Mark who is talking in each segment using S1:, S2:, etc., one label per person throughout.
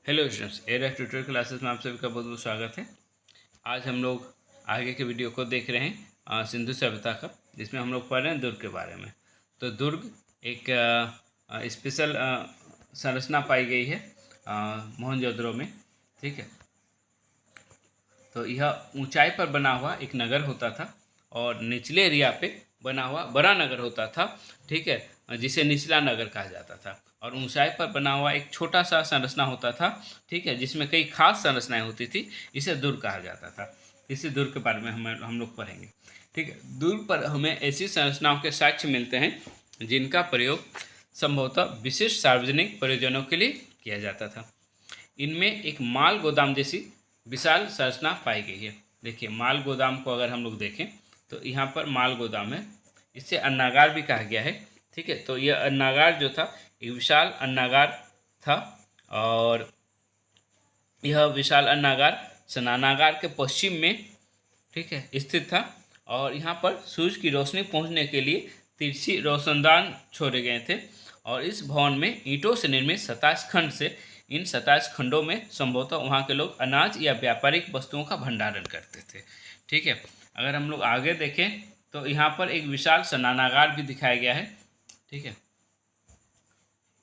S1: Hello students, air tutor classes में आप सभी का बहुत बहुत स्वागत है। आज हम लोग आगे के वीडियो को देख रहे हैं सिंधु सभ्यता का, जिसमें हम लोग पढ़ रहे हैं दुर्ग के बारे में। तो दुर्ग एक स्पेशल संरचना पाई गई है मोहनजोदड़ो में। ठीक है, तो यह ऊंचाई पर बना हुआ एक नगर होता था और निचले एरिया पे बना हुआ बड़ा नगर होता था। ठीक है, जिसे निचला नगर कहा जाता था। और ऊंचाई पर बना हुआ एक छोटा सा संरचना होता था। ठीक है, जिसमें कई खास संरचनाएं होती थी, इसे दुर्ग कहा जाता था। इसी दुर्ग के बारे में हम लोग पढ़ेंगे। ठीक है, दुर्ग पर हमें ऐसी संरचनाओं के साक्ष्य मिलते हैं जिनका प्रयोग संभवतः विशिष्ट सार्वजनिक प्रयोजनों के लिए किया जाता था। इनमें एक माल गोदाम जैसी विशाल संरचना पाई गई है। देखिए, माल गोदाम को अगर हम लोग देखें तो यहाँ पर माल गोदाम है, इससे अन्नागार भी कहा गया है। ठीक है, तो यह अन्नागार जो था एक विशाल अन्नागार था और यह विशाल अन्नागार स्नानागार के पश्चिम में, ठीक है, स्थित था। और यहाँ पर सूरज की रोशनी पहुँचने के लिए तिरछी रोशनदान छोड़े गए थे। और इस भवन में ईंटों से निर्मित 27 खंड से इन 27 खंडों में संभवतः वहाँ के लोग अनाज या व्यापारिक वस्तुओं का भंडारण करते थे। ठीक है, अगर हम लोग आगे देखें तो यहाँ पर एक विशाल स्नानागार भी दिखाया गया है। ठीक है,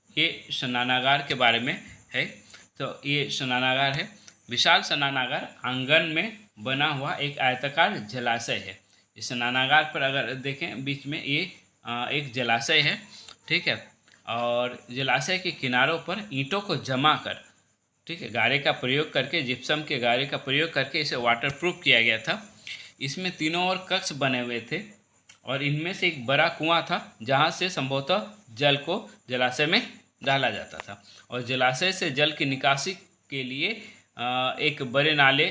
S1: ये स्नानागार के बारे में है। तो ये स्नानागार है, विशाल स्नानागार आंगन में बना हुआ एक आयताकार जलाशय है। इस स्नानागार पर अगर देखें बीच में ये एक जलाशय है। ठीक है, और जलाशय के किनारों पर ईंटों को जमा कर, ठीक है, गारे का प्रयोग करके, जिप्सम के गारे का प्रयोग करके इसे वाटरप्रूफ किया गया था। इसमें तीनों ओर कक्ष बने हुए थे और इनमें से एक बड़ा कुआं था जहां से संभवतः जल को जलाशय में डाला जाता था। और जलाशय से जल की निकासी के लिए एक बड़े नाले,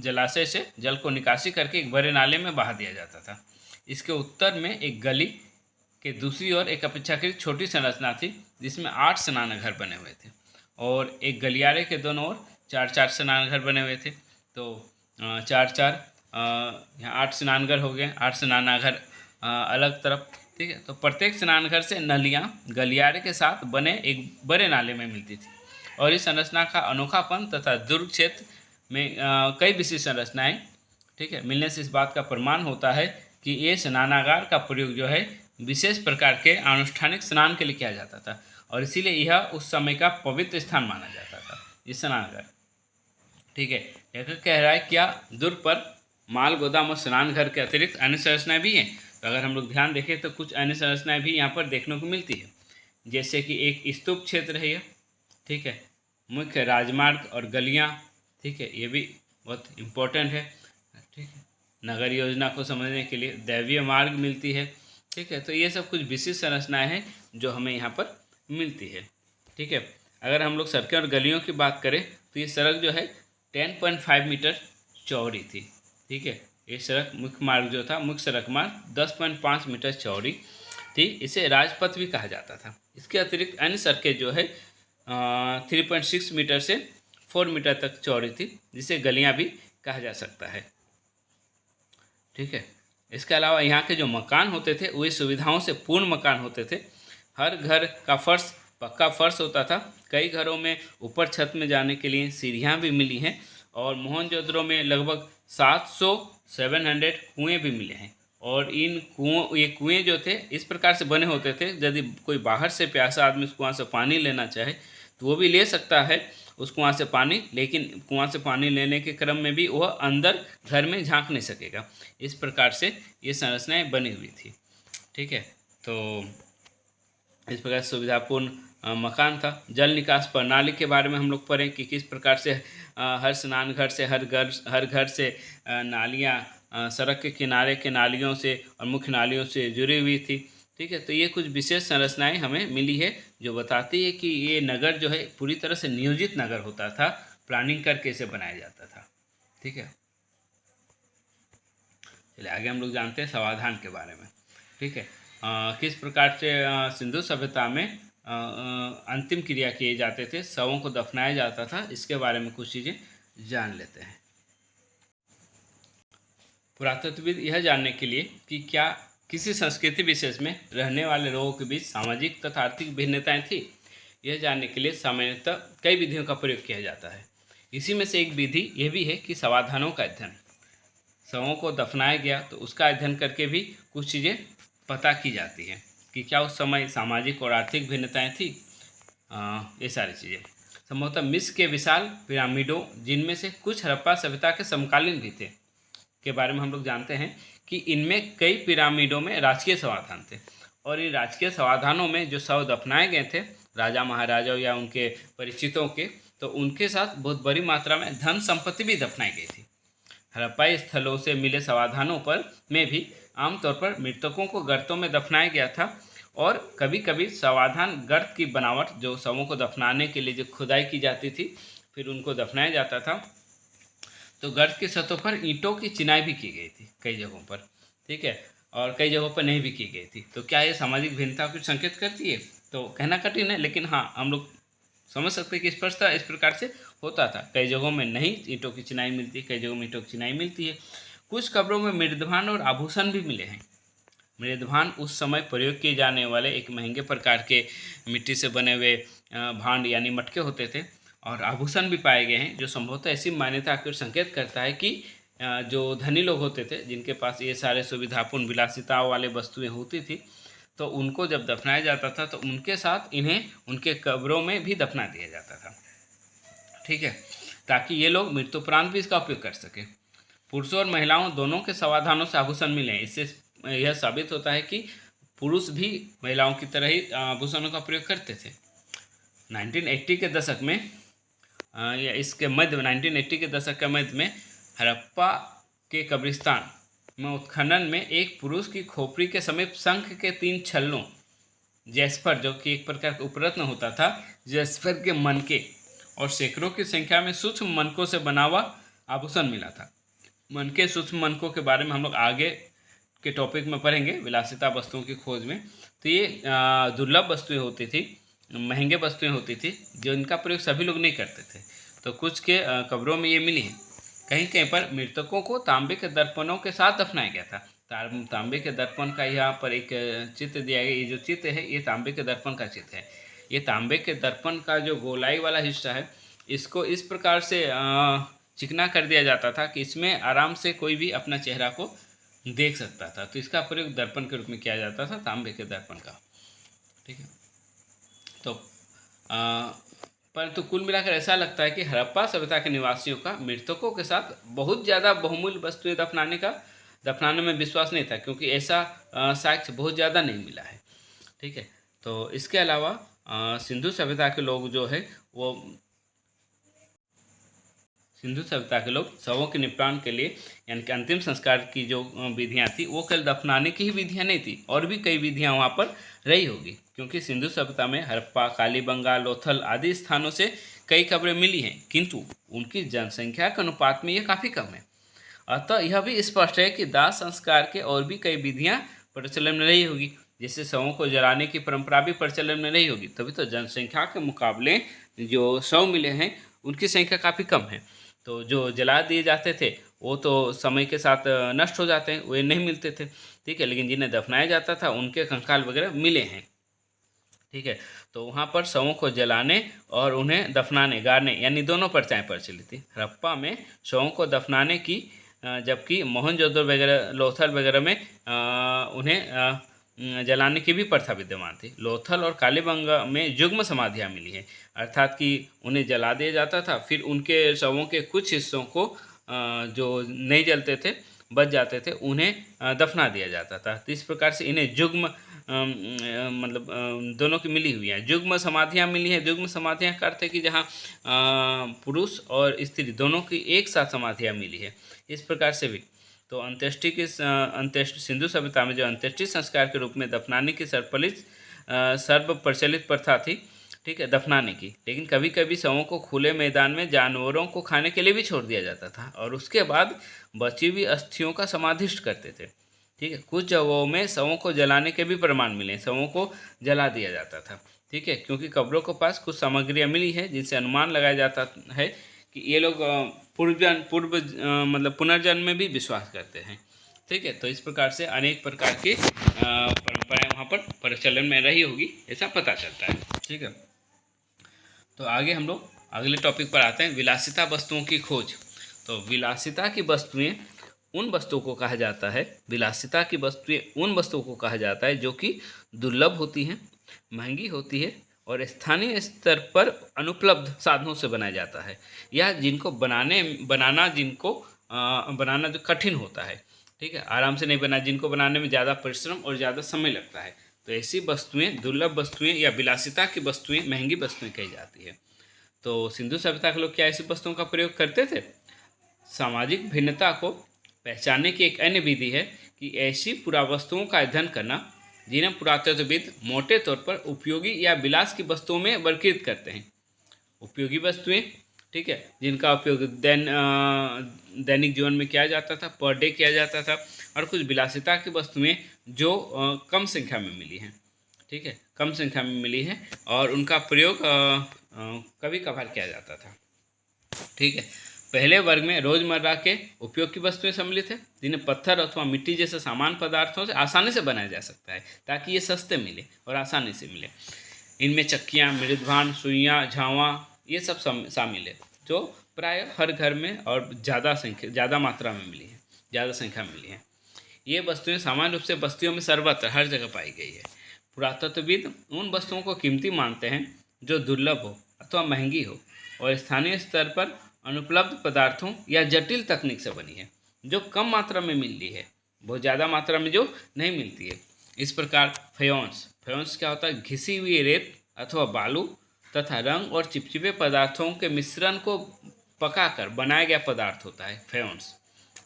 S1: जलाशय से जल को निकासी करके एक बड़े नाले में बहा दिया जाता था। इसके उत्तर में एक गली के दूसरी ओर एक अपेक्षाकृत छोटी संरचना थी जिसमें 8 स्नानघर बने हुए थे और एक गलियारे के दोनों ओर 4-4 स्नानघर बने हुए थे। तो 4-4 यहाँ 8 स्नानघर हो गए, 8 स्नानघर अलग तरफ। ठीक है, तो प्रत्येक स्नानघर से नलियाँ गलियारे के साथ बने एक बड़े नाले में मिलती थी। और इस संरचना का अनोखापन तथा दुर्ग क्षेत्र में कई विशिष्ट संरचनाएं, ठीक है, मिलने से इस बात का प्रमाण होता है कि ये स्नानागार का प्रयोग जो है विशेष प्रकार के अनुष्ठानिक स्नान के लिए किया जाता था और इसीलिए यह उस समय का पवित्र स्थान माना जाता था, ये स्नानघर। ठीक है, यह कह रहा है क्या दुर्ग पर माल गोदाम और स्नानघर के अतिरिक्त अन्य संरचनाएं भी हैं। तो अगर हम लोग ध्यान देखें तो कुछ अन्य संरचनाएं भी यहाँ पर देखने को मिलती है, जैसे कि एक स्तूप क्षेत्र है यह। ठीक है, मुख्य राजमार्ग और गलियाँ, ठीक है, ये भी बहुत इम्पोर्टेंट है। ठीक है, नगर योजना को समझने के लिए दैवीय मार्ग मिलती है। ठीक है, तो ये सब कुछ विशिष्ट संरचनाएं हैं जो हमें यहाँ पर मिलती है। ठीक है, अगर हम लोग सड़कें और गलियों की बात करें तो ये सड़क जो है 10.5 मीटर चौड़ी थी। ठीक है, ये सड़क मुख्य मार्ग जो था, मुख्य सड़क मार्ग 10.5 मीटर चौड़ी थी। इसे राजपथ भी कहा जाता था। इसके अतिरिक्त अन्य सड़कें जो है 3.6 मीटर से 4 मीटर तक चौड़ी थी, जिसे गलियां भी कहा जा सकता है। ठीक है, इसके अलावा यहाँ के जो मकान होते थे वे सुविधाओं से पूर्ण मकान होते थे। हर घर का फर्श पक्का फर्श होता था। कई घरों में ऊपर छत में जाने के लिए सीढ़ियाँ भी मिली हैं और मोहनजोदड़ो में लगभग 700 कुएँ भी मिले हैं। और ये कुएँ जो थे इस प्रकार से बने होते थे, यदि कोई बाहर से प्यासा आदमी उस कुआँ से पानी लेना चाहे तो वो भी ले सकता है उस कुआँ से पानी, लेकिन कुआँ से पानी लेने के क्रम में भी वह अंदर घर में झांक नहीं सकेगा। इस प्रकार से ये संरचनाएं बनी हुई थी। ठीक है, तो इस प्रकार सुविधापूर्ण मकान था। जल निकास प्रणाली के बारे में हम लोग पढ़ें कि किस प्रकार से हर स्नान घर से हर घर से नालियाँ सड़क के किनारे के नालियों से और मुख्य नालियों से जुड़ी हुई थी। ठीक है, तो ये कुछ विशेष संरचनाएं हमें मिली है जो बताती है कि ये नगर जो है पूरी तरह से नियोजित नगर होता था, प्लानिंग करके इसे बनाया जाता था। ठीक है, चलिए आगे हम लोग जानते हैं समाधान के बारे में। ठीक है, किस प्रकार से सिंधु सभ्यता में अंतिम क्रिया किए जाते थे, शवों को दफनाया जाता था, इसके बारे में कुछ चीज़ें जान लेते हैं। पुरातत्वविद यह जानने के लिए कि क्या किसी संस्कृति विशेष में रहने वाले लोगों के बीच सामाजिक तथा आर्थिक भिन्नताएं थी, यह जानने के लिए सामान्यतः कई विधियों का प्रयोग किया जाता है। इसी में से एक विधि यह भी है कि समाधानों का अध्ययन। शवों को दफनाया गया तो उसका अध्ययन करके भी कुछ चीज़ें पता की जाती हैं कि क्या उस समय सामाजिक और आर्थिक भिन्नताएं थी। ये सारी चीज़ें संभवतः मिस्र के विशाल पिरामिडों, जिनमें से कुछ हड़प्पा सभ्यता के समकालीन भी थे, के बारे में हम लोग जानते हैं कि इनमें कई पिरामिडों में राजकीय समाधान थे और इन राजकीय समाधानों में जो शव दफनाए गए थे राजा महाराजाओं या उनके परिचितों के, तो उनके साथ बहुत बड़ी मात्रा में धन संपत्ति भी दफनाई गई थी। हड़प्पाई स्थलों से मिले समाधानों पर में भी आमतौर पर मृतकों को गर्तों में दफनाया गया था और कभी कभी समाधान गर्त की बनावट, जो शवों को दफनाने के लिए जो खुदाई की जाती थी फिर उनको दफनाया जाता था, तो गर्त की सतहों पर ईंटों की चिनाई भी की गई थी कई जगहों पर, ठीक है, और कई जगहों पर नहीं भी की गई थी। तो क्या ये सामाजिक भिन्नता कुछ संकेत करती है? तो कहना कठिन है, लेकिन हाँ हम लोग समझ सकते हैं कि स्पष्टता इस प्रकार से होता था। कई जगहों में नहीं ईंटों की चिनाई मिलती है, कई जगहों में ईंटों की चिनाई मिलती है। कुछ कब्रों में मृदभान और आभूषण भी मिले हैं। मृदभान उस समय प्रयोग किए जाने वाले एक महंगे प्रकार के मिट्टी से बने हुए भांड यानी मटके होते थे और आभूषण भी पाए गए हैं, जो संभवतः ऐसी मान्यता की ओर संकेत करता है कि जो धनी लोग होते थे जिनके पास ये सारे सुविधापूर्ण विलासिताओं वाले वस्तुएं होती थी, तो उनको जब दफनाया जाता था तो उनके साथ इन्हें उनके कब्रों में भी दफना दिया जाता था, ठीक है, ताकि ये लोग मृत्युपरांत भी इसका उपयोग कर सकें। पुरुषों और महिलाओं दोनों के समाधानों से आभूषण मिले हैं। इससे यह साबित होता है कि पुरुष भी महिलाओं की तरह ही आभूषणों का प्रयोग करते थे। 1980 के दशक में या इसके मध्य में 1980 के दशक के मध्य में हड़प्पा के कब्रिस्तान में उत्खनन में एक पुरुष की खोपड़ी के समीप शंख के 3 छल्लों, जैस्पर जो कि एक प्रकार का उपरत्न होता था, जैस्पर के मनके और सैकड़ों की संख्या में सूक्ष्म मनकों से बना हुआ आभूषण मिला था। मनके सूक्ष्म मनकों के बारे में हम लोग आगे के टॉपिक में पढ़ेंगे, विलासिता वस्तुओं की खोज में। तो ये दुर्लभ वस्तुएं होती थी, महंगे वस्तुएं होती थी, जो इनका प्रयोग सभी लोग नहीं करते थे। तो कुछ के कब्रों में ये मिली हैं। कहीं कहीं पर मृतकों को तांबे के दर्पणों के साथ दफनाया गया था। तांबे के दर्पण का यहाँ पर एक चित्र दिया गया। ये जो चित्र है ये तांबे के दर्पण का चित्र है। ये तांबे के दर्पण का जो गोलाई वाला हिस्सा है, इसको इस प्रकार से चिकना कर दिया जाता था कि इसमें आराम से कोई भी अपना चेहरा को देख सकता था। तो इसका प्रयोग दर्पण के रूप में किया जाता था, तांबे के दर्पण का, ठीक है। तो परंतु कुल मिलाकर ऐसा लगता है कि हड़प्पा सभ्यता के निवासियों का मृतकों के साथ बहुत ज़्यादा बहुमूल्य वस्तुएं दफनाने में विश्वास नहीं था, क्योंकि ऐसा साक्ष्य बहुत ज़्यादा नहीं मिला है, ठीक है। तो इसके अलावा सिंधु सभ्यता के लोग जो है वो सिंधु सभ्यता के लोग शवों के निपटान के लिए यानी कि अंतिम संस्कार की जो विधियां थी वो केवल दफनाने की ही विधियां नहीं थी, और भी कई विधियां वहां पर रही होगी, क्योंकि सिंधु सभ्यता में हड़प्पा, कालीबंगा, लोथल आदि स्थानों से कई कब्रें मिली हैं, किंतु उनकी जनसंख्या के अनुपात में यह काफ़ी कम है। अतः यह भी स्पष्ट है कि दाह संस्कार के और भी कई विधियाँ प्रचलन में रही होगी, जैसे शवों को जलाने की परंपरा भी प्रचलन में रही होगी। तभी तो जनसंख्या के मुकाबले जो शव मिले हैं उनकी संख्या काफ़ी कम है। तो जो जला दिए जाते थे वो तो समय के साथ नष्ट हो जाते हैं, वे नहीं मिलते थे, ठीक है, लेकिन जिन्हें दफनाया जाता था उनके कंकाल वगैरह मिले हैं, ठीक है। तो वहाँ पर शवों को जलाने और उन्हें दफनाने, गाड़ने यानी दोनों प्रथाएं प्रचलित थी। हड़प्पा में शवों को दफनाने की, जबकि मोहनजोदड़ो वगैरह, लोथल वगैरह में उन्हें जलाने की भी प्रथा विद्यमान थी। लोथल और कालीबंगा में युग्म समाधियाँ मिली हैं, अर्थात कि उन्हें जला दिया जाता था, फिर उनके शवों के कुछ हिस्सों को जो नहीं जलते थे, बच जाते थे, उन्हें दफना दिया जाता था। तो इस प्रकार से इन्हें युग्म मतलब दोनों की मिली हुई हैं, युग्म समाधियाँ मिली हैं। युग्म समाधियाँ का अर्थ है कि जहाँ पुरुष और स्त्री दोनों की एक साथ समाधियाँ मिली है, इस प्रकार से भी। तो अंत्येष्टि सिंधु सभ्यता में जो अंत्येष्टि संस्कार के रूप में दफनाने की सर्व प्रचलित प्रथा थी, ठीक है, दफनाने की। लेकिन कभी कभी शवों को खुले मैदान में जानवरों को खाने के लिए भी छोड़ दिया जाता था और उसके बाद बची हुई अस्थियों का समाधिष्ट करते थे, ठीक है। कुछ जगहों में शवों को जलाने के भी प्रमाण मिले, शवों को जला दिया जाता था, ठीक है, क्योंकि कब्रों के पास कुछ सामग्रियाँ मिली है जिनसे अनुमान लगाया जाता है कि ये लोग मतलब पुनर्जन्म में भी विश्वास करते हैं, ठीक है। तो इस प्रकार से अनेक प्रकार की परंपराएं वहाँ पर प्रचलन में रही होगी, ऐसा पता चलता है, ठीक है। तो आगे हम लोग अगले टॉपिक पर आते हैं, विलासिता वस्तुओं की खोज। तो विलासिता की वस्तुएं उन वस्तुओं को कहा जाता है, विलासिता की वस्तुएं उन वस्तुओं को कहा जाता है जो कि दुर्लभ होती हैं, महंगी होती है और स्थानीय स्तर पर अनुपलब्ध साधनों से बनाया जाता है, या जिनको बनाना जो कठिन होता है, ठीक है, आराम से नहीं बना, जिनको बनाने में ज़्यादा परिश्रम और ज़्यादा समय लगता है। तो ऐसी वस्तुएं, दुर्लभ वस्तुएं या विलासिता की वस्तुएं महंगी वस्तुएं कही जाती है। तो सिंधु सभ्यता के लोग क्या ऐसी वस्तुओं का प्रयोग करते थे? सामाजिक भिन्नता को पहचानने की एक अन्य विधि है कि ऐसी पुरावस्तुओं का अध्ययन करना जिन्हें पुरातत्वविद मोटे तौर पर उपयोगी या विलास की वस्तुओं में वर्गीकृत करते हैं। उपयोगी वस्तुएं, ठीक है, जिनका उपयोग दैनिक जीवन में किया जाता था, पर डे किया जाता था, और कुछ विलासिता की वस्तुएं जो कम संख्या में मिली हैं, ठीक है, कम संख्या में मिली हैं और उनका प्रयोग कभी कभार किया जाता था, ठीक है। पहले वर्ग में रोजमर्रा के उपयोग की वस्तुएं सम्मिलित है, जिन्हें पत्थर अथवा मिट्टी जैसे सामान्य पदार्थों से आसानी से बनाया जा सकता है ताकि ये सस्ते मिले और आसानी से मिले। इनमें चक्कियाँ, मृदभान, सुइयाँ, झावा ये सब शामिल है, जो प्राय हर घर में और ज़्यादा मात्रा में मिली है, ज़्यादा संख्या में मिली है। ये वस्तुएं सामान्य रूप से बस्तियों में सर्वत्र हर जगह पाई गई है। पुरातत्वविद उन वस्तुओं को कीमती मानते हैं जो दुर्लभ हो अथवा महंगी हो और स्थानीय स्तर पर अनुपलब्ध पदार्थों या जटिल तकनीक से बनी है, जो कम मात्रा में मिल रही है, बहुत ज़्यादा मात्रा में जो नहीं मिलती है। इस प्रकार फ्योन्स क्या होता है? घिसी हुई रेत अथवा बालू तथा रंग और चिपचिपे पदार्थों के मिश्रण को पकाकर बनाया गया पदार्थ होता है फ्योन्स,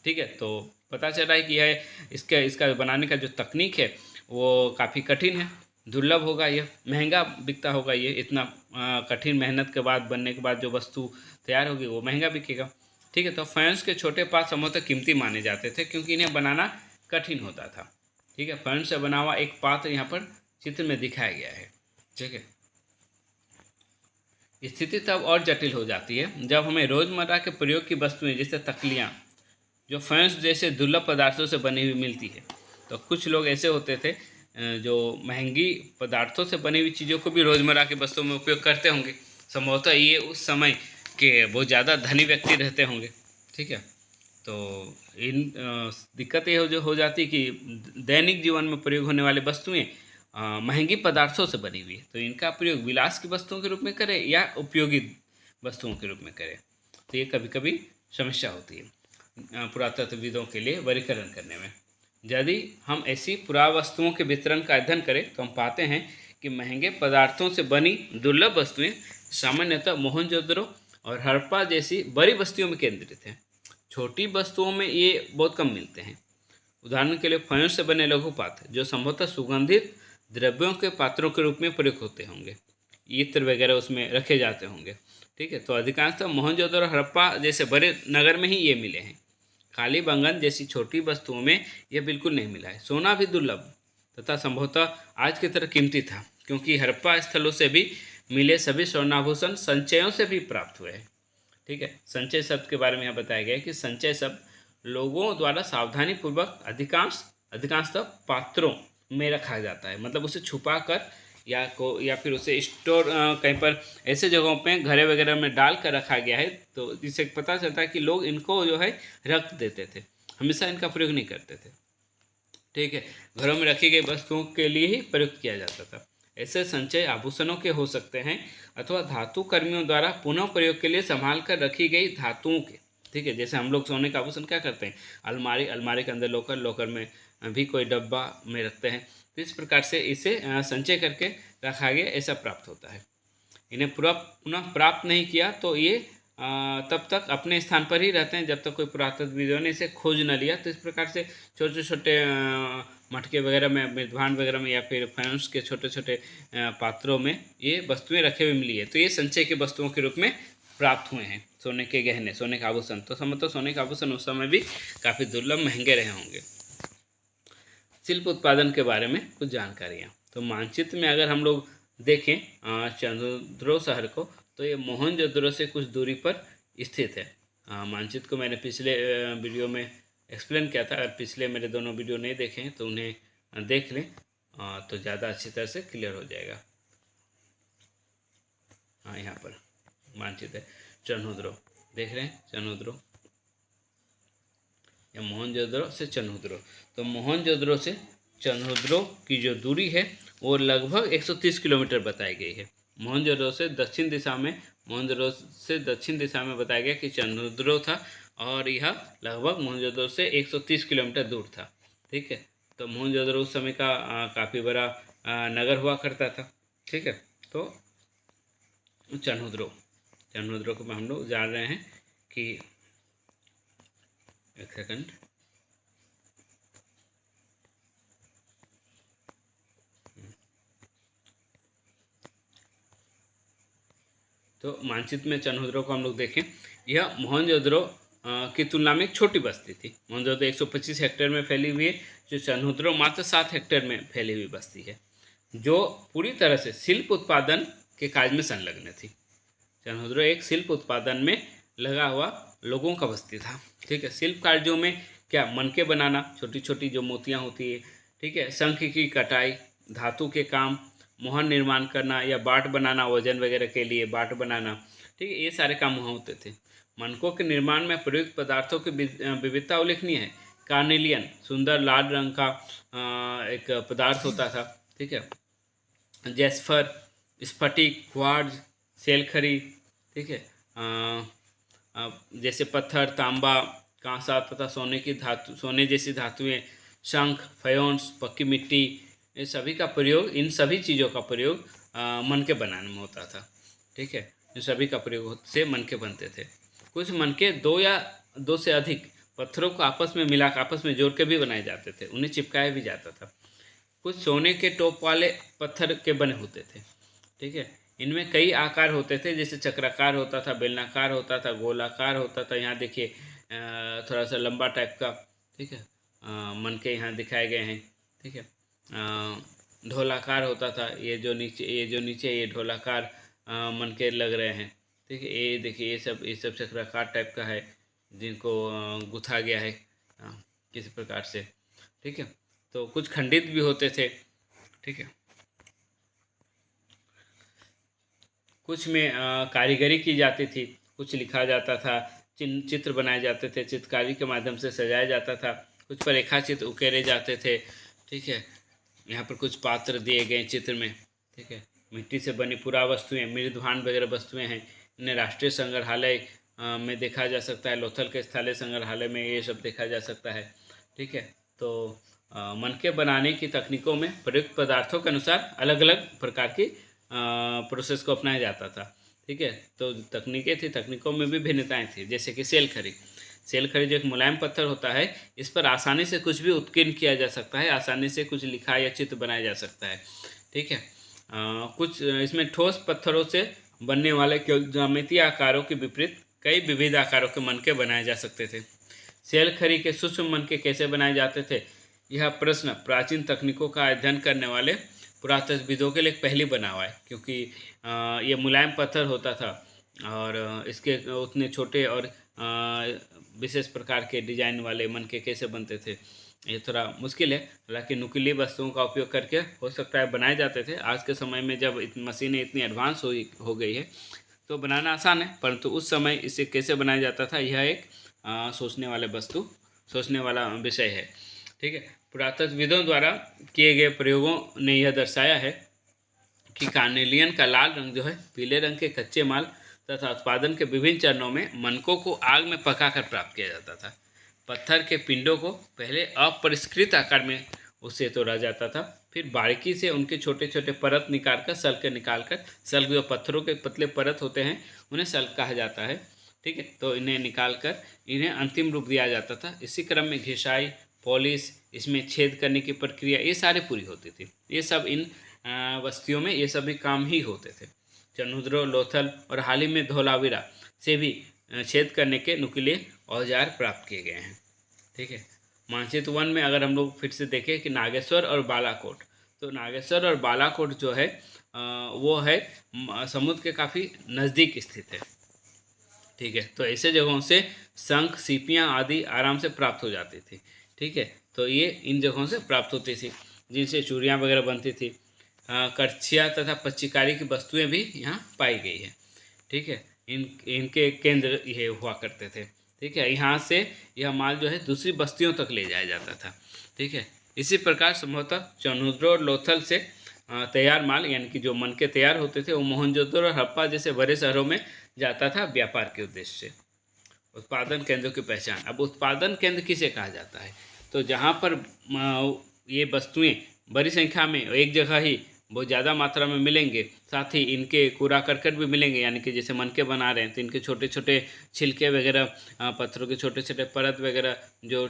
S1: ठीक है। तो पता चल रहा है कि यह इसका बनाने का जो तकनीक है वो काफ़ी कठिन है, दुर्लभ होगा, यह महंगा बिकता होगा, ये इतना कठिन मेहनत के बाद बनने के बाद जो वस्तु तैयार होगी वो महंगा बिकेगा, ठीक है। तो फैंस के छोटे पात्र संभवतः कीमती माने जाते थे क्योंकि इन्हें बनाना कठिन होता था, ठीक है। फैंस से बना हुआ एक पात्र यहाँ पर चित्र में दिखाया गया है, ठीक है। स्थिति तब और जटिल हो जाती है जब हमें रोज़मर्रा के प्रयोग की वस्तुएं जैसे तकलियाँ जो फैंस जैसे दुर्लभ पदार्थों से बनी हुई मिलती है। तो कुछ लोग ऐसे होते थे जो महंगी पदार्थों से बनी हुई चीज़ों को भी रोज़मर्रा की वस्तुओं में उपयोग करते होंगे। संभवतः ये उस समय के बहुत ज़्यादा धनी व्यक्ति रहते होंगे, ठीक है। तो इन दिक्कत ये हो जाती कि दैनिक जीवन में प्रयोग होने वाली वस्तुएं महंगी पदार्थों से बनी हुई है, तो इनका प्रयोग विलास की वस्तुओं के रूप में करें या उपयोगी वस्तुओं के रूप में करें, तो ये कभी कभी समस्या होती है पुरातत्वविदों के लिए वर्गीकरण करने में। यदि हम ऐसी पुरावस्तुओं के वितरण का अध्ययन करें तो हम पाते हैं कि महंगे पदार्थों से बनी दुर्लभ वस्तुएं सामान्यतः मोहनजोदड़ो और हड़प्पा जैसी बड़ी बस्तियों में केंद्रित हैं। छोटी वस्तुओं में ये बहुत कम मिलते हैं। उदाहरण के लिए फाइंस से बने लघु पात्र जो संभवतः सुगंधित द्रव्यों के पात्रों के रूप में प्रयोग होते होंगे, इत्र वगैरह उसमें रखे जाते होंगे, ठीक है। तो अधिकांशतः मोहनजोदड़ो और हड़प्पा जैसे बड़े नगर में ही ये मिले हैं। काली बंगन जैसी छोटी वस्तुओं में यह बिल्कुल नहीं मिला है। सोना भी दुर्लभ तथा संभवतः आज की तरह कीमती था क्योंकि हड़प्पा स्थलों से भी मिले सभी स्वर्णाभूषण संचयों से भी प्राप्त हुए हैं, ठीक है। संचय शब्द के बारे में यहाँ बताया गया है कि संचय शब्द लोगों द्वारा सावधानीपूर्वक अधिकांशतः पात्रों में रखा जाता है, मतलब उसे छुपा कर या फिर उसे स्टोर कहीं पर ऐसे जगहों पे घरे वगैरह में डाल कर रखा गया है, तो जिससे पता चलता है कि लोग इनको जो है रख देते थे, हमेशा इनका प्रयोग नहीं करते थे, ठीक है। घरों में रखी गई वस्तुओं के लिए ही प्रयुक्त किया जाता था। ऐसे संचय आभूषणों के हो सकते हैं अथवा धातु कर्मियों द्वारा पुनः प्रयोग के लिए संभाल कर रखी गई धातुओं के, ठीक है। जैसे हम लोग सोने का आभूषण क्या करते हैं, अलमारी के अंदर लोकर में भी कोई डब्बा में रखते हैं, तो इस प्रकार से इसे संचय करके रखा गया, ऐसा प्राप्त होता है। इन्हें पुनः प्राप्त नहीं किया तो ये तब तक अपने स्थान पर ही रहते हैं जब तक कोई पुरातत्वविदों ने इसे खोज न लिया। तो इस प्रकार से छोटे छोटे मटके वगैरह में, मृदभान वगैरह में या फिर फाइनेंस के छोटे छोटे पात्रों में ये वस्तुएं रखे हुए मिली है, तो ये संचय के वस्तुओं के रूप में प्राप्त हुए हैं। सोने के गहने, सोने का आभूषण, तो समझो सोने का आभूषण उस समय भी काफ़ी दुर्लभ, महंगे रहे होंगे। शिल्प उत्पादन के बारे में कुछ जानकारियाँ। तो मानचित्र में अगर हम लोग देखें चंद्रो शहर को, तो ये मोहनजोदड़ो से कुछ दूरी पर स्थित है। मानचित्र को मैंने पिछले वीडियो में एक्सप्लेन किया था, अगर पिछले मेरे दोनों वीडियो नहीं देखे हैं तो उन्हें देख लें तो ज़्यादा अच्छी तरह से क्लियर हो जाएगा। हाँ यहाँ पर मानचित्र है चन्हुद्रो, देख रहे हैं चन्हुद्रो या मोहनजोदड़ो से चन्हुद्रो। तो मोहनजोदड़ो से चन्हुद्रो की जो दूरी है वो लगभग 130 किलोमीटर बताई गई है। मोहनजोदड़ो से दक्षिण दिशा में बताया गया कि चन्हुद्रो था और यह लगभग मोहनजोदड़ो से 130 किलोमीटर दूर था। ठीक है, तो मोहनजोदड़ो उस समय का काफ़ी बड़ा नगर हुआ करता था। ठीक है, तो चन्हुद्रो को हम लोग जान रहे हैं कि एक सेकंड, तो मानचित्र में चन्हुद्रो को हम लोग देखें, यह मोहनजोदड़ो की तुलना में एक छोटी बस्ती थी। मोहनजोदड़ो 125 हेक्टेयर में फैली हुई है, जो चन्हुद्रो मात्र 7 हेक्टेयर में फैली हुई बस्ती है, जो पूरी तरह से शिल्प उत्पादन के कार्य में संलग्न थी। चन्हुद्रो एक शिल्प उत्पादन में लगा हुआ लोगों का बस्ती था। ठीक है, शिल्प कार्यों में क्या, मनके बनाना, छोटी छोटी जो मोतियाँ होती है, ठीक है, शंख की कटाई, धातु के काम, मोहर निर्माण करना या बाट बनाना, वजन वगैरह के लिए बाट बनाना, ठीक है, ये सारे काम वहाँ होते थे। मनकों के निर्माण में प्रयुक्त पदार्थों की विविधता उल्लेखनीय है। कार्नेलियन, सुंदर लाल रंग का एक पदार्थ होता था। ठीक है, जैस्फर, स्फटिक, क्वार्ट्ज, सेलखरी, ठीक है, जैसे पत्थर, तांबा, कांसा तथा सोने जैसी धातुएं, शंख, फयोन्स, पक्की मिट्टी, इन सभी चीज़ों का प्रयोग मनके बनाने में होता था। ठीक है, इन सभी का प्रयोग से मनके बनते थे। कुछ मनके दो से अधिक पत्थरों को आपस में जोड़ के भी बनाए जाते थे, उन्हें चिपकाया भी जाता था। कुछ सोने के टोप वाले पत्थर के बने होते थे। ठीक है, इनमें कई आकार होते थे, जैसे चक्राकार होता था, बेलनाकार होता था, गोलाकार होता था। यहाँ देखिए थोड़ा सा लंबा टाइप का, ठीक है, मनके यहाँ दिखाए गए हैं। ठीक है, ढोलाकार होता था, ये जो नीचे ये ढोलाकार मनके लग रहे हैं। ठीक है, ये देखिए ये सब चक्राकार टाइप का है, जिनको गुथा गया है किसी प्रकार से। ठीक है, तो कुछ खंडित भी होते थे। ठीक है, कुछ में कारीगरी की जाती थी, कुछ लिखा जाता था, चित्र बनाए जाते थे, चित्रकारी के माध्यम से सजाया जाता था, कुछ पर रेखा चित्र उकेरे जाते थे। ठीक है, यहाँ पर कुछ पात्र दिए गए चित्र में। ठीक है, मिट्टी से बनी पुरा वस्तुएं, मृदभान वगैरह वस्तुएं हैं, इन्हें राष्ट्रीय संग्रहालय में देखा जा सकता है, लोथल के स्थलीय संग्रहालय में ये सब देखा जा सकता है। ठीक है, तो मनके बनाने की तकनीकों में प्रयुक्त पदार्थों के अनुसार अलग अलग प्रकार की प्रोसेस को अपनाया जाता था। ठीक है, तो तकनीकें थी, तकनीकों में भी भिन्नताएं थी, जैसे कि सेलखरी जो एक मुलायम पत्थर होता है, इस पर आसानी से कुछ भी उत्कीर्ण किया जा सकता है, आसानी से कुछ लिखा या चित्र बनाया जा सकता है। ठीक है, कुछ इसमें ठोस पत्थरों से बनने वाले ज्यामितीय आकारों के विपरीत कई विविध आकारों के मनके बनाए जा सकते थे। सेलखरी के सूक्ष्म मनके कैसे बनाए जाते थे, यह प्रश्न प्राचीन तकनीकों का अध्ययन करने वाले पुरातत्वविदों के लिए पहली बना हुआ है, क्योंकि ये मुलायम पत्थर होता था और इसके उतने छोटे और विशेष प्रकार के डिजाइन वाले मनके कैसे बनते थे, ये थोड़ा मुश्किल है। हालांकि नुकीली वस्तुओं का उपयोग करके हो सकता है बनाए जाते थे। आज के समय में जब मशीनें इतनी एडवांस हो गई है तो बनाना आसान है, परंतु उस समय इसे कैसे बनाया जाता था, यह एक सोचने वाला विषय है। ठीक है, पुरातत्वविदों द्वारा किए गए प्रयोगों ने यह दर्शाया है कि कार्नेलियन का लाल रंग जो है पीले रंग के कच्चे माल तथा उत्पादन के विभिन्न चरणों में मनकों को आग में पकाकर प्राप्त किया जाता था। पत्थर के पिंडों को पहले अपरिष्कृत आकार में उसे तोड़ा जाता था, फिर बारीकी से उनके छोटे छोटे परत निकालकर सल्क जो पत्थरों के पतले परत होते हैं उन्हें सल्क कहा जाता है। ठीक है, तो इन्हें निकालकर इन्हें अंतिम रूप दिया जाता था। इसी क्रम में घिसाई, पॉलिश, इसमें छेद करने की प्रक्रिया, ये सारी पूरी होती थी। ये सब इन बस्तियों में ये सभी काम ही होते थे। चन्हुद्रो, लोथल और हाल ही में धोलावीरा से भी छेद करने के नुकीले औजार प्राप्त किए गए हैं। ठीक है, मानचित्र 1 में अगर हम लोग फिर से देखें कि नागेश्वर और बालाकोट, तो नागेश्वर और बालाकोट जो है वो है समुद्र के काफ़ी नज़दीक स्थित है। ठीक है, तो ऐसे जगहों से शंख, सीपियाँ आदि आराम से प्राप्त हो जाती थी। ठीक है, तो ये इन जगहों से प्राप्त होती थी, जिनसे चूड़ियाँ वगैरह बनती थी। करछिया तथा पच्चीकारी की वस्तुएं भी यहाँ पाई गई है। ठीक है। इनके केंद्र ये हुआ करते थे। ठीक है, यहाँ से यह माल जो है दूसरी बस्तियों तक ले जाया जाता था। ठीक है, इसी प्रकार संभवतः चनुद्र और लोथल से तैयार माल यानी कि जो मन के तैयार होते थे वो मोहनजोदड़ो और हड़प्पा जैसे बड़े शहरों में जाता था व्यापार के उद्देश्य से। उत्पादन केंद्रों की पहचान। अब उत्पादन केंद्र किसे कहा जाता है? तो जहाँ पर ये वस्तुएं बड़ी संख्या में एक जगह ही बहुत ज़्यादा मात्रा में मिलेंगे, साथ ही इनके कूड़ा करकट भी मिलेंगे, यानी कि जैसे मनके बना रहे हैं तो इनके छोटे छोटे छिलके वगैरह, पत्थरों के छोटे छोटे परत वगैरह जो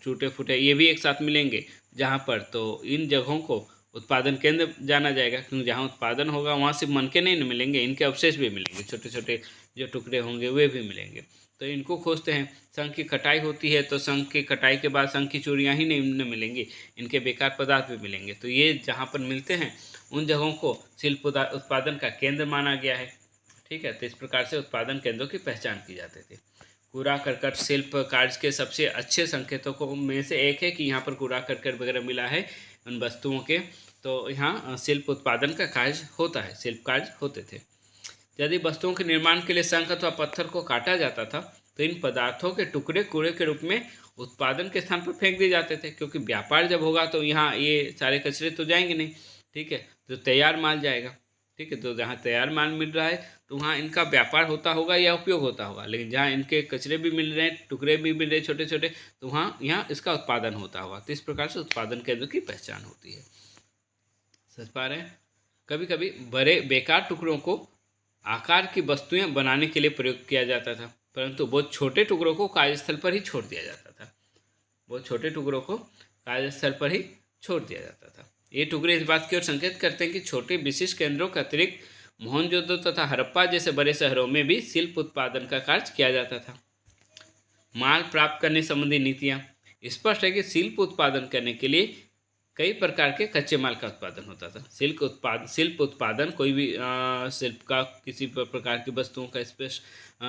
S1: टूटे फूटे, ये भी एक साथ मिलेंगे जहाँ पर, तो इन जगहों को उत्पादन केंद्र जाना जाएगा, क्योंकि जहाँ उत्पादन होगा वहाँ सिर्फ मनके नहीं मिलेंगे, इनके अवशेष भी मिलेंगे, छोटे छोटे जो टुकड़े होंगे वे भी मिलेंगे। तो इनको खोजते हैं। शंख की कटाई होती है तो शंख की कटाई के बाद शंख की चूड़ियाँ ही नहीं मिलेंगी, इनके बेकार पदार्थ भी मिलेंगे। तो ये जहाँ पर मिलते हैं उन जगहों को शिल्प उत्पादन का केंद्र माना गया है। ठीक है, तो इस प्रकार से उत्पादन केंद्रों की पहचान की जाती थी। कूड़ा करकट शिल्प कार्य के सबसे अच्छे संकेतों को में से एक है कि यहाँ पर कूड़ा करकट वगैरह मिला है उन वस्तुओं के, तो यहाँ शिल्प उत्पादन का कार्य होता है, शिल्प कार्य होते थे। यदि वस्तुओं के निर्माण के लिए शंख अथवा पत्थर को काटा जाता था तो इन पदार्थों के टुकड़े कूड़े के रूप में उत्पादन के स्थान पर फेंक दिए जाते थे, क्योंकि व्यापार जब होगा तो यहाँ ये सारे कचरे तो जाएंगे नहीं। ठीक है, तो तैयार माल जाएगा। ठीक है, तो जहाँ तैयार माल मिल रहा है तो वहाँ इनका व्यापार होता होगा या उपयोग होता होगा, लेकिन जहाँ इनके कचरे भी मिल रहे हैं, टुकड़े भी मिल रहे हैं छोटे छोटे, तो वहाँ यहाँ इसका उत्पादन होता होगा। तो इस प्रकार से उत्पादन केंद्र की पहचान होती है। समझ पा रहे हैं? कभी कभी बड़े बेकार टुकड़ों को आकार की वस्तुएं बनाने के लिए प्रयोग किया जाता था, परंतु बहुत छोटे टुकड़ों को कार्यस्थल पर ही छोड़ दिया जाता था। बहुत छोटे टुकड़ों को कार्यस्थल पर ही छोड़ दिया जाता था। ये टुकड़े इस बात की ओर संकेत करते हैं कि छोटे विशिष्ट केंद्रों के अतिरिक्त मोहनजोदड़ो तथा हड़प्पा जैसे बड़े शहरों में भी शिल्प उत्पादन का कार्य किया जाता था। माल प्राप्त करने संबंधी नीतियाँ। स्पष्ट है कि शिल्प उत्पादन करने के लिए कई प्रकार के कच्चे माल का उत्पादन होता था। शिल्प उत्पादन कोई भी शिल्प का किसी प्रकार की वस्तुओं का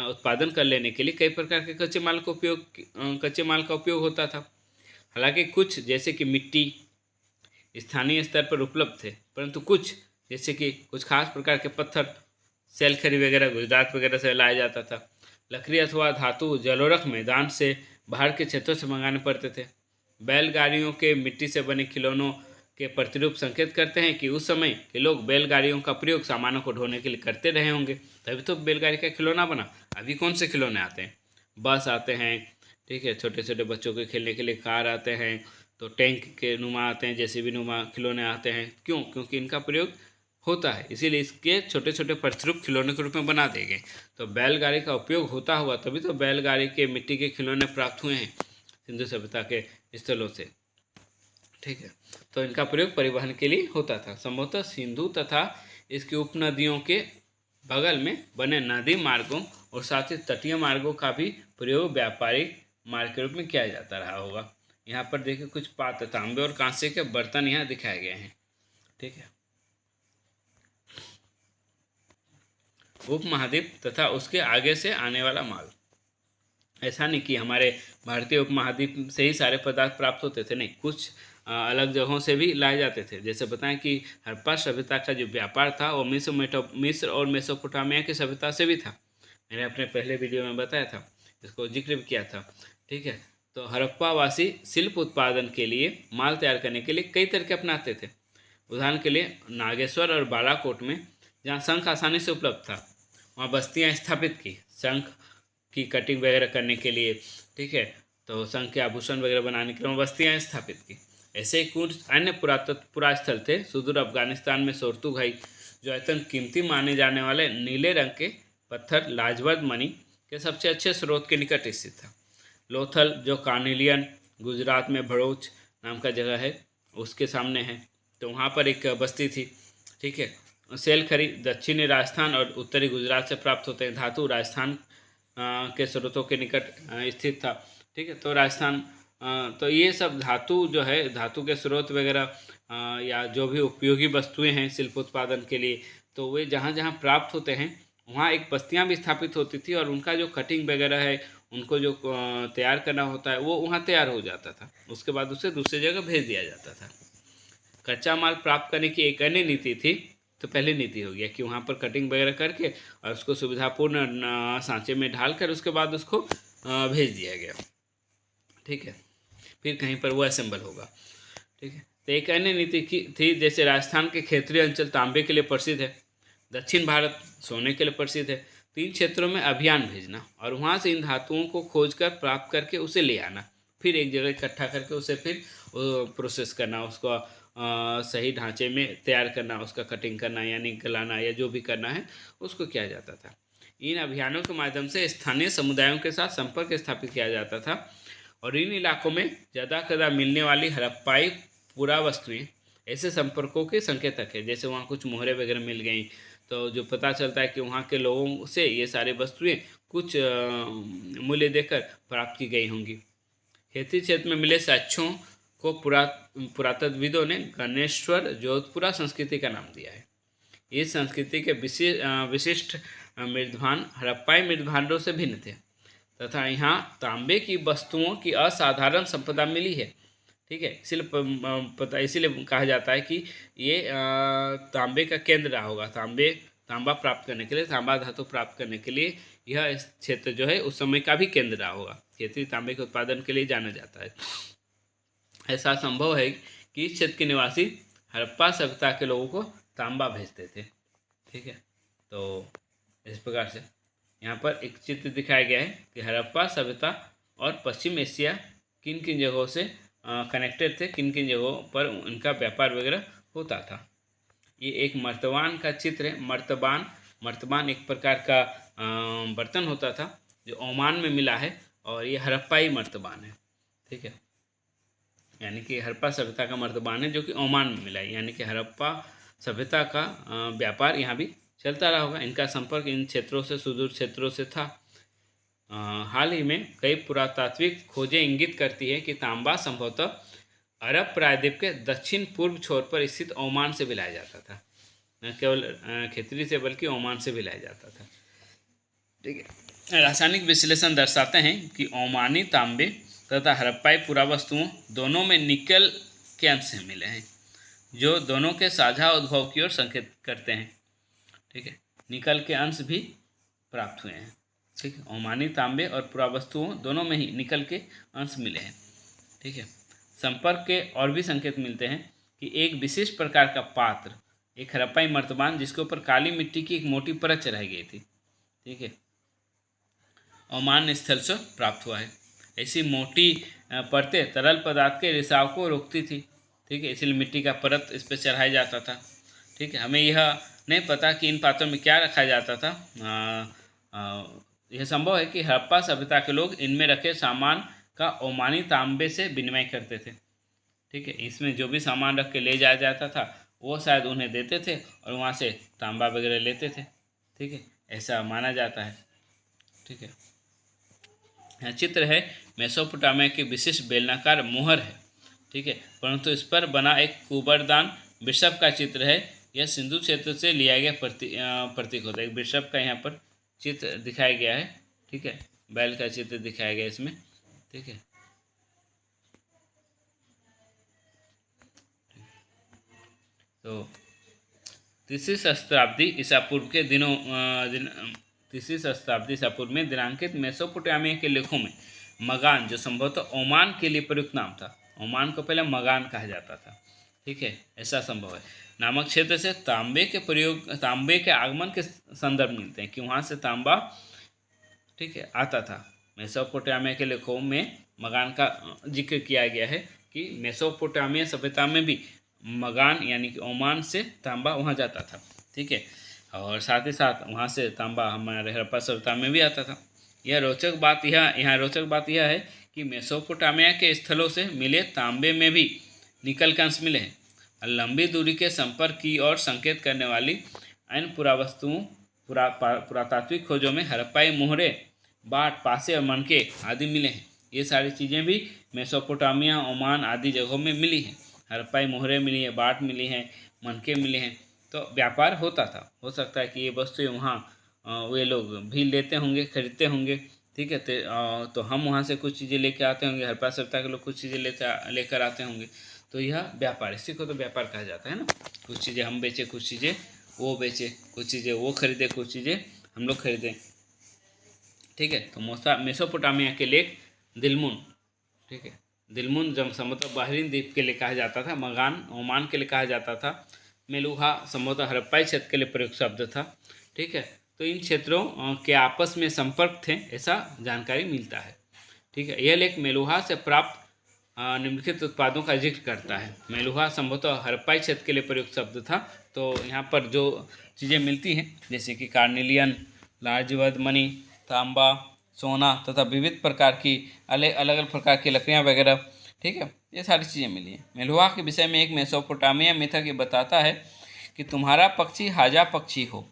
S1: उत्पादन कर लेने के लिए कई प्रकार के कच्चे माल का उपयोग होता था। हालांकि कुछ जैसे कि मिट्टी स्थानीय स्तर पर उपलब्ध थे, परंतु कुछ जैसे कि कुछ खास प्रकार के पत्थर सेलखरी वगैरह गुजरात वगैरह से लाया जाता था। लकड़ी अथवा धातु जलोरख मैदान से बाहर के क्षेत्रों से मंगाने पड़ते थे। बैलगाड़ियों के मिट्टी से बने खिलौनों के प्रतिरूप संकेत करते हैं कि उस समय के लोग बैलगाड़ियों का प्रयोग सामानों को ढोने के लिए करते रहे होंगे, तभी तो बैलगाड़ी का खिलौना बना। अभी कौन से खिलौने आते हैं? बस आते हैं, ठीक है, छोटे छोटे बच्चों के खेलने के लिए कार आते हैं, तो टैंक के नुमा आते हैं, जेसीबी नुमा खिलौने आते हैं। क्यों? क्योंकि इनका प्रयोग होता है, इसीलिए इसके छोटे छोटे प्रतिरूप खिलौने के रूप में बना दिए गए। तो बैलगाड़ी का उपयोग होता हुआ तभी तो बैलगाड़ी के मिट्टी के खिलौने प्राप्त हुए हैं सिंधु सभ्यता के स्थलों से। ठीक है, तो इनका प्रयोग परिवहन के लिए होता था। संभवतः सिंधु तथा इसकी उपनदियों के बगल में बने नदी मार्गों और साथ ही तटीय मार्गों का भी प्रयोग व्यापारिक मार्ग के रूप में किया जाता रहा होगा। यहाँ पर देखिए कुछ पात्र तांबे और कांसे के बर्तन यहाँ दिखाए गए हैं। ठीक है, उपमहाद्वीप तथा उसके आगे से आने वाला माल। ऐसा नहीं कि हमारे भारतीय उपमहाद्वीप से ही सारे पदार्थ प्राप्त होते थे, नहीं, कुछ अलग जगहों से भी लाए जाते थे। जैसे बताएं कि हड़प्पा सभ्यता का जो व्यापार था वो मिस्र और मेसोपोटामिया की सभ्यता से भी था। मैंने अपने पहले वीडियो में बताया था, इसको जिक्र भी किया था। ठीक है, तो हड़प्पावासी शिल्प उत्पादन के लिए माल तैयार करने के लिए कई तरीके अपनाते थे। उदाहरण के लिए नागेश्वर और बालाकोट में जहाँ शंख आसानी से उपलब्ध था वहाँ बस्तियाँ स्थापित की शंख की कटिंग वगैरह करने के लिए। ठीक है, तो शंख के आभूषण वगैरह बनाने के लिए बस्तियाँ स्थापित की। ऐसे ही कुछ अन्य पुरास्थल थे सुदूर अफगानिस्तान में सोरतुघाई, जो अत्यंत कीमती माने जाने वाले नीले रंग के पत्थर लाजवर्द मणि के सबसे अच्छे स्रोत के निकट स्थित था। लोथल, जो कार्निलियन गुजरात में भड़ोच नाम का जगह है उसके सामने है, तो वहाँ पर एक बस्ती थी। ठीक है, सेलखरी दक्षिणी राजस्थान और उत्तरी गुजरात से प्राप्त होते हैं। धातु राजस्थान के स्रोतों के निकट स्थित था। ठीक है, तो राजस्थान तो ये सब धातु जो है, धातु के स्रोत वगैरह या जो भी उपयोगी वस्तुएं हैं शिल्प उत्पादन के लिए, तो वे जहाँ जहाँ प्राप्त होते हैं वहाँ एक बस्तियाँ भी स्थापित होती थी और उनका जो कटिंग वगैरह है, उनको जो तैयार करना होता है वो वहाँ तैयार हो जाता था। उसके बाद उसे दूसरी जगह भेज दिया जाता था। कच्चा माल प्राप्त करने की एक अन्य नीति थी तो पहली नीति हो गया कि वहाँ पर कटिंग वगैरह करके और उसको सुविधापूर्ण सांचे में ढालकर उसके बाद उसको भेज दिया गया। ठीक है, फिर कहीं पर वो असेंबल होगा। ठीक है, तो एक अन्य नीति की थी, जैसे राजस्थान के क्षेत्रीय अंचल तांबे के लिए प्रसिद्ध है, दक्षिण भारत सोने के लिए प्रसिद्ध है। 3 क्षेत्रों में अभियान भेजना और वहाँ से इन धातुओं को खोजकर प्राप्त करके उसे ले आना, फिर एक जगह इकट्ठा करके उसे फिर प्रोसेस करना, उसको सही ढांचे में तैयार करना, उसका कटिंग करना यानी गलाना या जो भी करना है उसको किया जाता था। इन अभियानों के माध्यम से स्थानीय समुदायों के साथ संपर्क स्थापित किया जाता था और इन इलाकों में ज़्यादा मिलने वाली हड़प्पाई पुरावस्तुएं ऐसे संपर्कों के संकेतक है। जैसे वहाँ कुछ मोहरे वगैरह मिल गई तो जो पता चलता है कि वहाँ के लोगों से ये सारी वस्तुएं कुछ मूल्य देकर प्राप्त की गई होंगी। खेती क्षेत्र में मिले साक्ष्यों को पुरातत्वविदों ने गणेश्वर जोधपुरा संस्कृति का नाम दिया है। इस संस्कृति के विशिष्ट मृदभांड हड़प्पाई मृदभांडों से भिन्न थे तथा यहाँ तांबे की वस्तुओं की असाधारण संपदा मिली है। ठीक है, इसीलिए कहा जाता है कि ये तांबे का केंद्र रहा होगा। तांबा प्राप्त करने के लिए, तांबा धातु प्राप्त करने के लिए यह इस क्षेत्र जो है उस समय का भी केंद्र रहा होगा। खेती तांबे के उत्पादन के लिए जाना जाता है। ऐसा संभव है कि इस क्षेत्र के निवासी हड़प्पा सभ्यता के लोगों को तांबा भेजते थे। ठीक है, तो इस प्रकार से यहाँ पर एक चित्र दिखाया गया है कि हड़प्पा सभ्यता और पश्चिम एशिया किन किन जगहों से कनेक्टेड थे, किन किन जगहों पर उनका व्यापार वगैरह होता था। ये एक मर्तबान का चित्र है। मर्तबान एक प्रकार का बर्तन होता था जो ओमान में मिला है और ये हड़प्पाई मर्तबान है। ठीक है, यानी कि हड़प्पा सभ्यता का मर्तबान है जो कि ओमान में मिला है, यानी कि हड़प्पा सभ्यता का व्यापार यहाँ भी चलता रहा होगा। इनका संपर्क इन क्षेत्रों से, सुदूर क्षेत्रों से था। हाल ही में कई पुरातात्विक खोजें इंगित करती है कि तांबा संभवतः अरब प्रायद्वीप के दक्षिण पूर्व छोर पर स्थित ओमान से भी लाया जाता था। न केवल खेतरी से बल्कि ओमान से भी लाया जाता था। ठीक है, रासायनिक विश्लेषण दर्शाते हैं कि ओमानी तांबे तथा हड़प्पाई पुरावस्तुओं दोनों में निकल के अंश मिले हैं, जो दोनों के साझा उद्भव की ओर संकेत करते हैं। ठीक है, निकल के अंश भी प्राप्त हुए हैं। ठीक है, ओमानी तांबे और पुरावस्तुओं दोनों में ही निकल के अंश मिले हैं। ठीक है, संपर्क के और भी संकेत मिलते हैं कि एक विशिष्ट प्रकार का पात्र, एक हड़प्पाई मर्तबान जिसके ऊपर काली मिट्टी की एक मोटी परत चढ़ाई गई थी। ठीक है, ओमान स्थल से प्राप्त हुआ है। ऐसी मोटी परतें तरल पदार्थ के रिसाव को रोकती थी। ठीक है, इसलिए मिट्टी का परत इस पर चढ़ाया जाता था। ठीक है, हमें यह नहीं पता कि इन पात्रों में क्या रखा जाता था। यह संभव है कि हड़प्पा सभ्यता के लोग इनमें रखे सामान का ओमानी तांबे से विनिमय करते थे। ठीक है, इसमें जो भी सामान रख के ले जाया जाता था वो शायद उन्हें देते थे और वहाँ से तांबा वगैरह लेते थे। ठीक है, ऐसा माना जाता है। ठीक है, यह चित्र है मेसोपोटामिया के विशिष्ट बेलनाकार मोहर है। ठीक है, परंतु इस पर बना एक कुबरदान बिशप का चित्र है। यह सिंधु क्षेत्र से लिया गया प्रतीक होता है। एक बिशप का यहाँ पर चित्र दिखाया गया है। ठीक है, बैल का चित्र दिखाया गया इसमें। ठीक है, तो तीसरी शताब्दी ईसा पूर्व के तीसरी शताब्दी ईसा पूर्व में दिनांकित मेसोपोटामिया के लेखों में मगान, जो संभवतः ओमान के लिए प्रयुक्त नाम था, ओमान को पहले मगान कहा जाता था। ठीक है, ऐसा संभव है, नामक क्षेत्र से तांबे के आगमन के संदर्भ मिलते हैं कि वहाँ से तांबा ठीक है आता था। मेसोपोटामिया के लेखों में मगान का जिक्र किया गया है कि मेसोपोटामिया सभ्यता में भी मगान यानी कि ओमान से तांबा वहाँ जाता था। ठीक है, और साथ ही साथ वहाँ से तांबा हमारे हड़प्पा सभ्यता में भी आता था। यह रोचक बात यह है कि मेसोपोटामिया के स्थलों से मिले तांबे में भी निकल के अंश मिले हैं। लंबी दूरी के संपर्क की ओर संकेत करने वाली अन्य पुरावस्तुओं पुरातात्विक खोजों में हड़प्पाई मोहरे, बाट, पासे और मनके आदि मिले हैं। ये सारी चीज़ें भी मेसोपोटामिया, ओमान आदि जगहों में मिली हैं। हड़प्पाई मोहरे मिली है, बाट मिली हैं, मनके मिले हैं। तो व्यापार होता था। हो सकता है कि ये वस्तुएं वहाँ वे लोग भी लेते होंगे, खरीदते होंगे। ठीक है, तो हम वहाँ से कुछ चीज़ें लेकर आते होंगे, हड़प्पा सभ्यता के लोग कुछ चीज़ें लेकर आते होंगे। तो यह व्यापार, इसी को तो व्यापार कहा जाता है ना। कुछ चीज़ें हम बेचें, कुछ चीज़ें वो बेचे, कुछ चीज़ें वो खरीदे, कुछ चीज़ें हम लोग खरीदें। ठीक है, तो मेसोपोटामिया के लेक दिलमुन, ठीक है, दिलमुन जब संभवतः बहरीन द्वीप के लिए कहा जाता था, मगान ओमान के लिए कहा जाता था, मेलुहा संभवतः हड़प्पाई क्षेत्र के लिए प्रयुक्त शब्द था। ठीक है, तो इन क्षेत्रों के आपस में संपर्क थे, ऐसा जानकारी मिलता है। ठीक है, यह लेख मेलुहा से प्राप्त निम्नलिखित उत्पादों का जिक्र करता है। मेलुहा संभवतः हड़प्पाई क्षेत्र के लिए प्रयुक्त शब्द था। तो यहाँ पर जो चीज़ें मिलती हैं जैसे कि कार्नेलियन, लार्जवद मणि, तांबा, सोना तथा विविध प्रकार की अलग अलग प्रकार की लकड़ियाँ वगैरह, ठीक है, ये सारी चीज़ें मिली हैं। मेलुहा के विषय में एक मेसोपोटामिया मिथक ये बताता है कि तुम्हारा पक्षी हाजा पक्षी हो,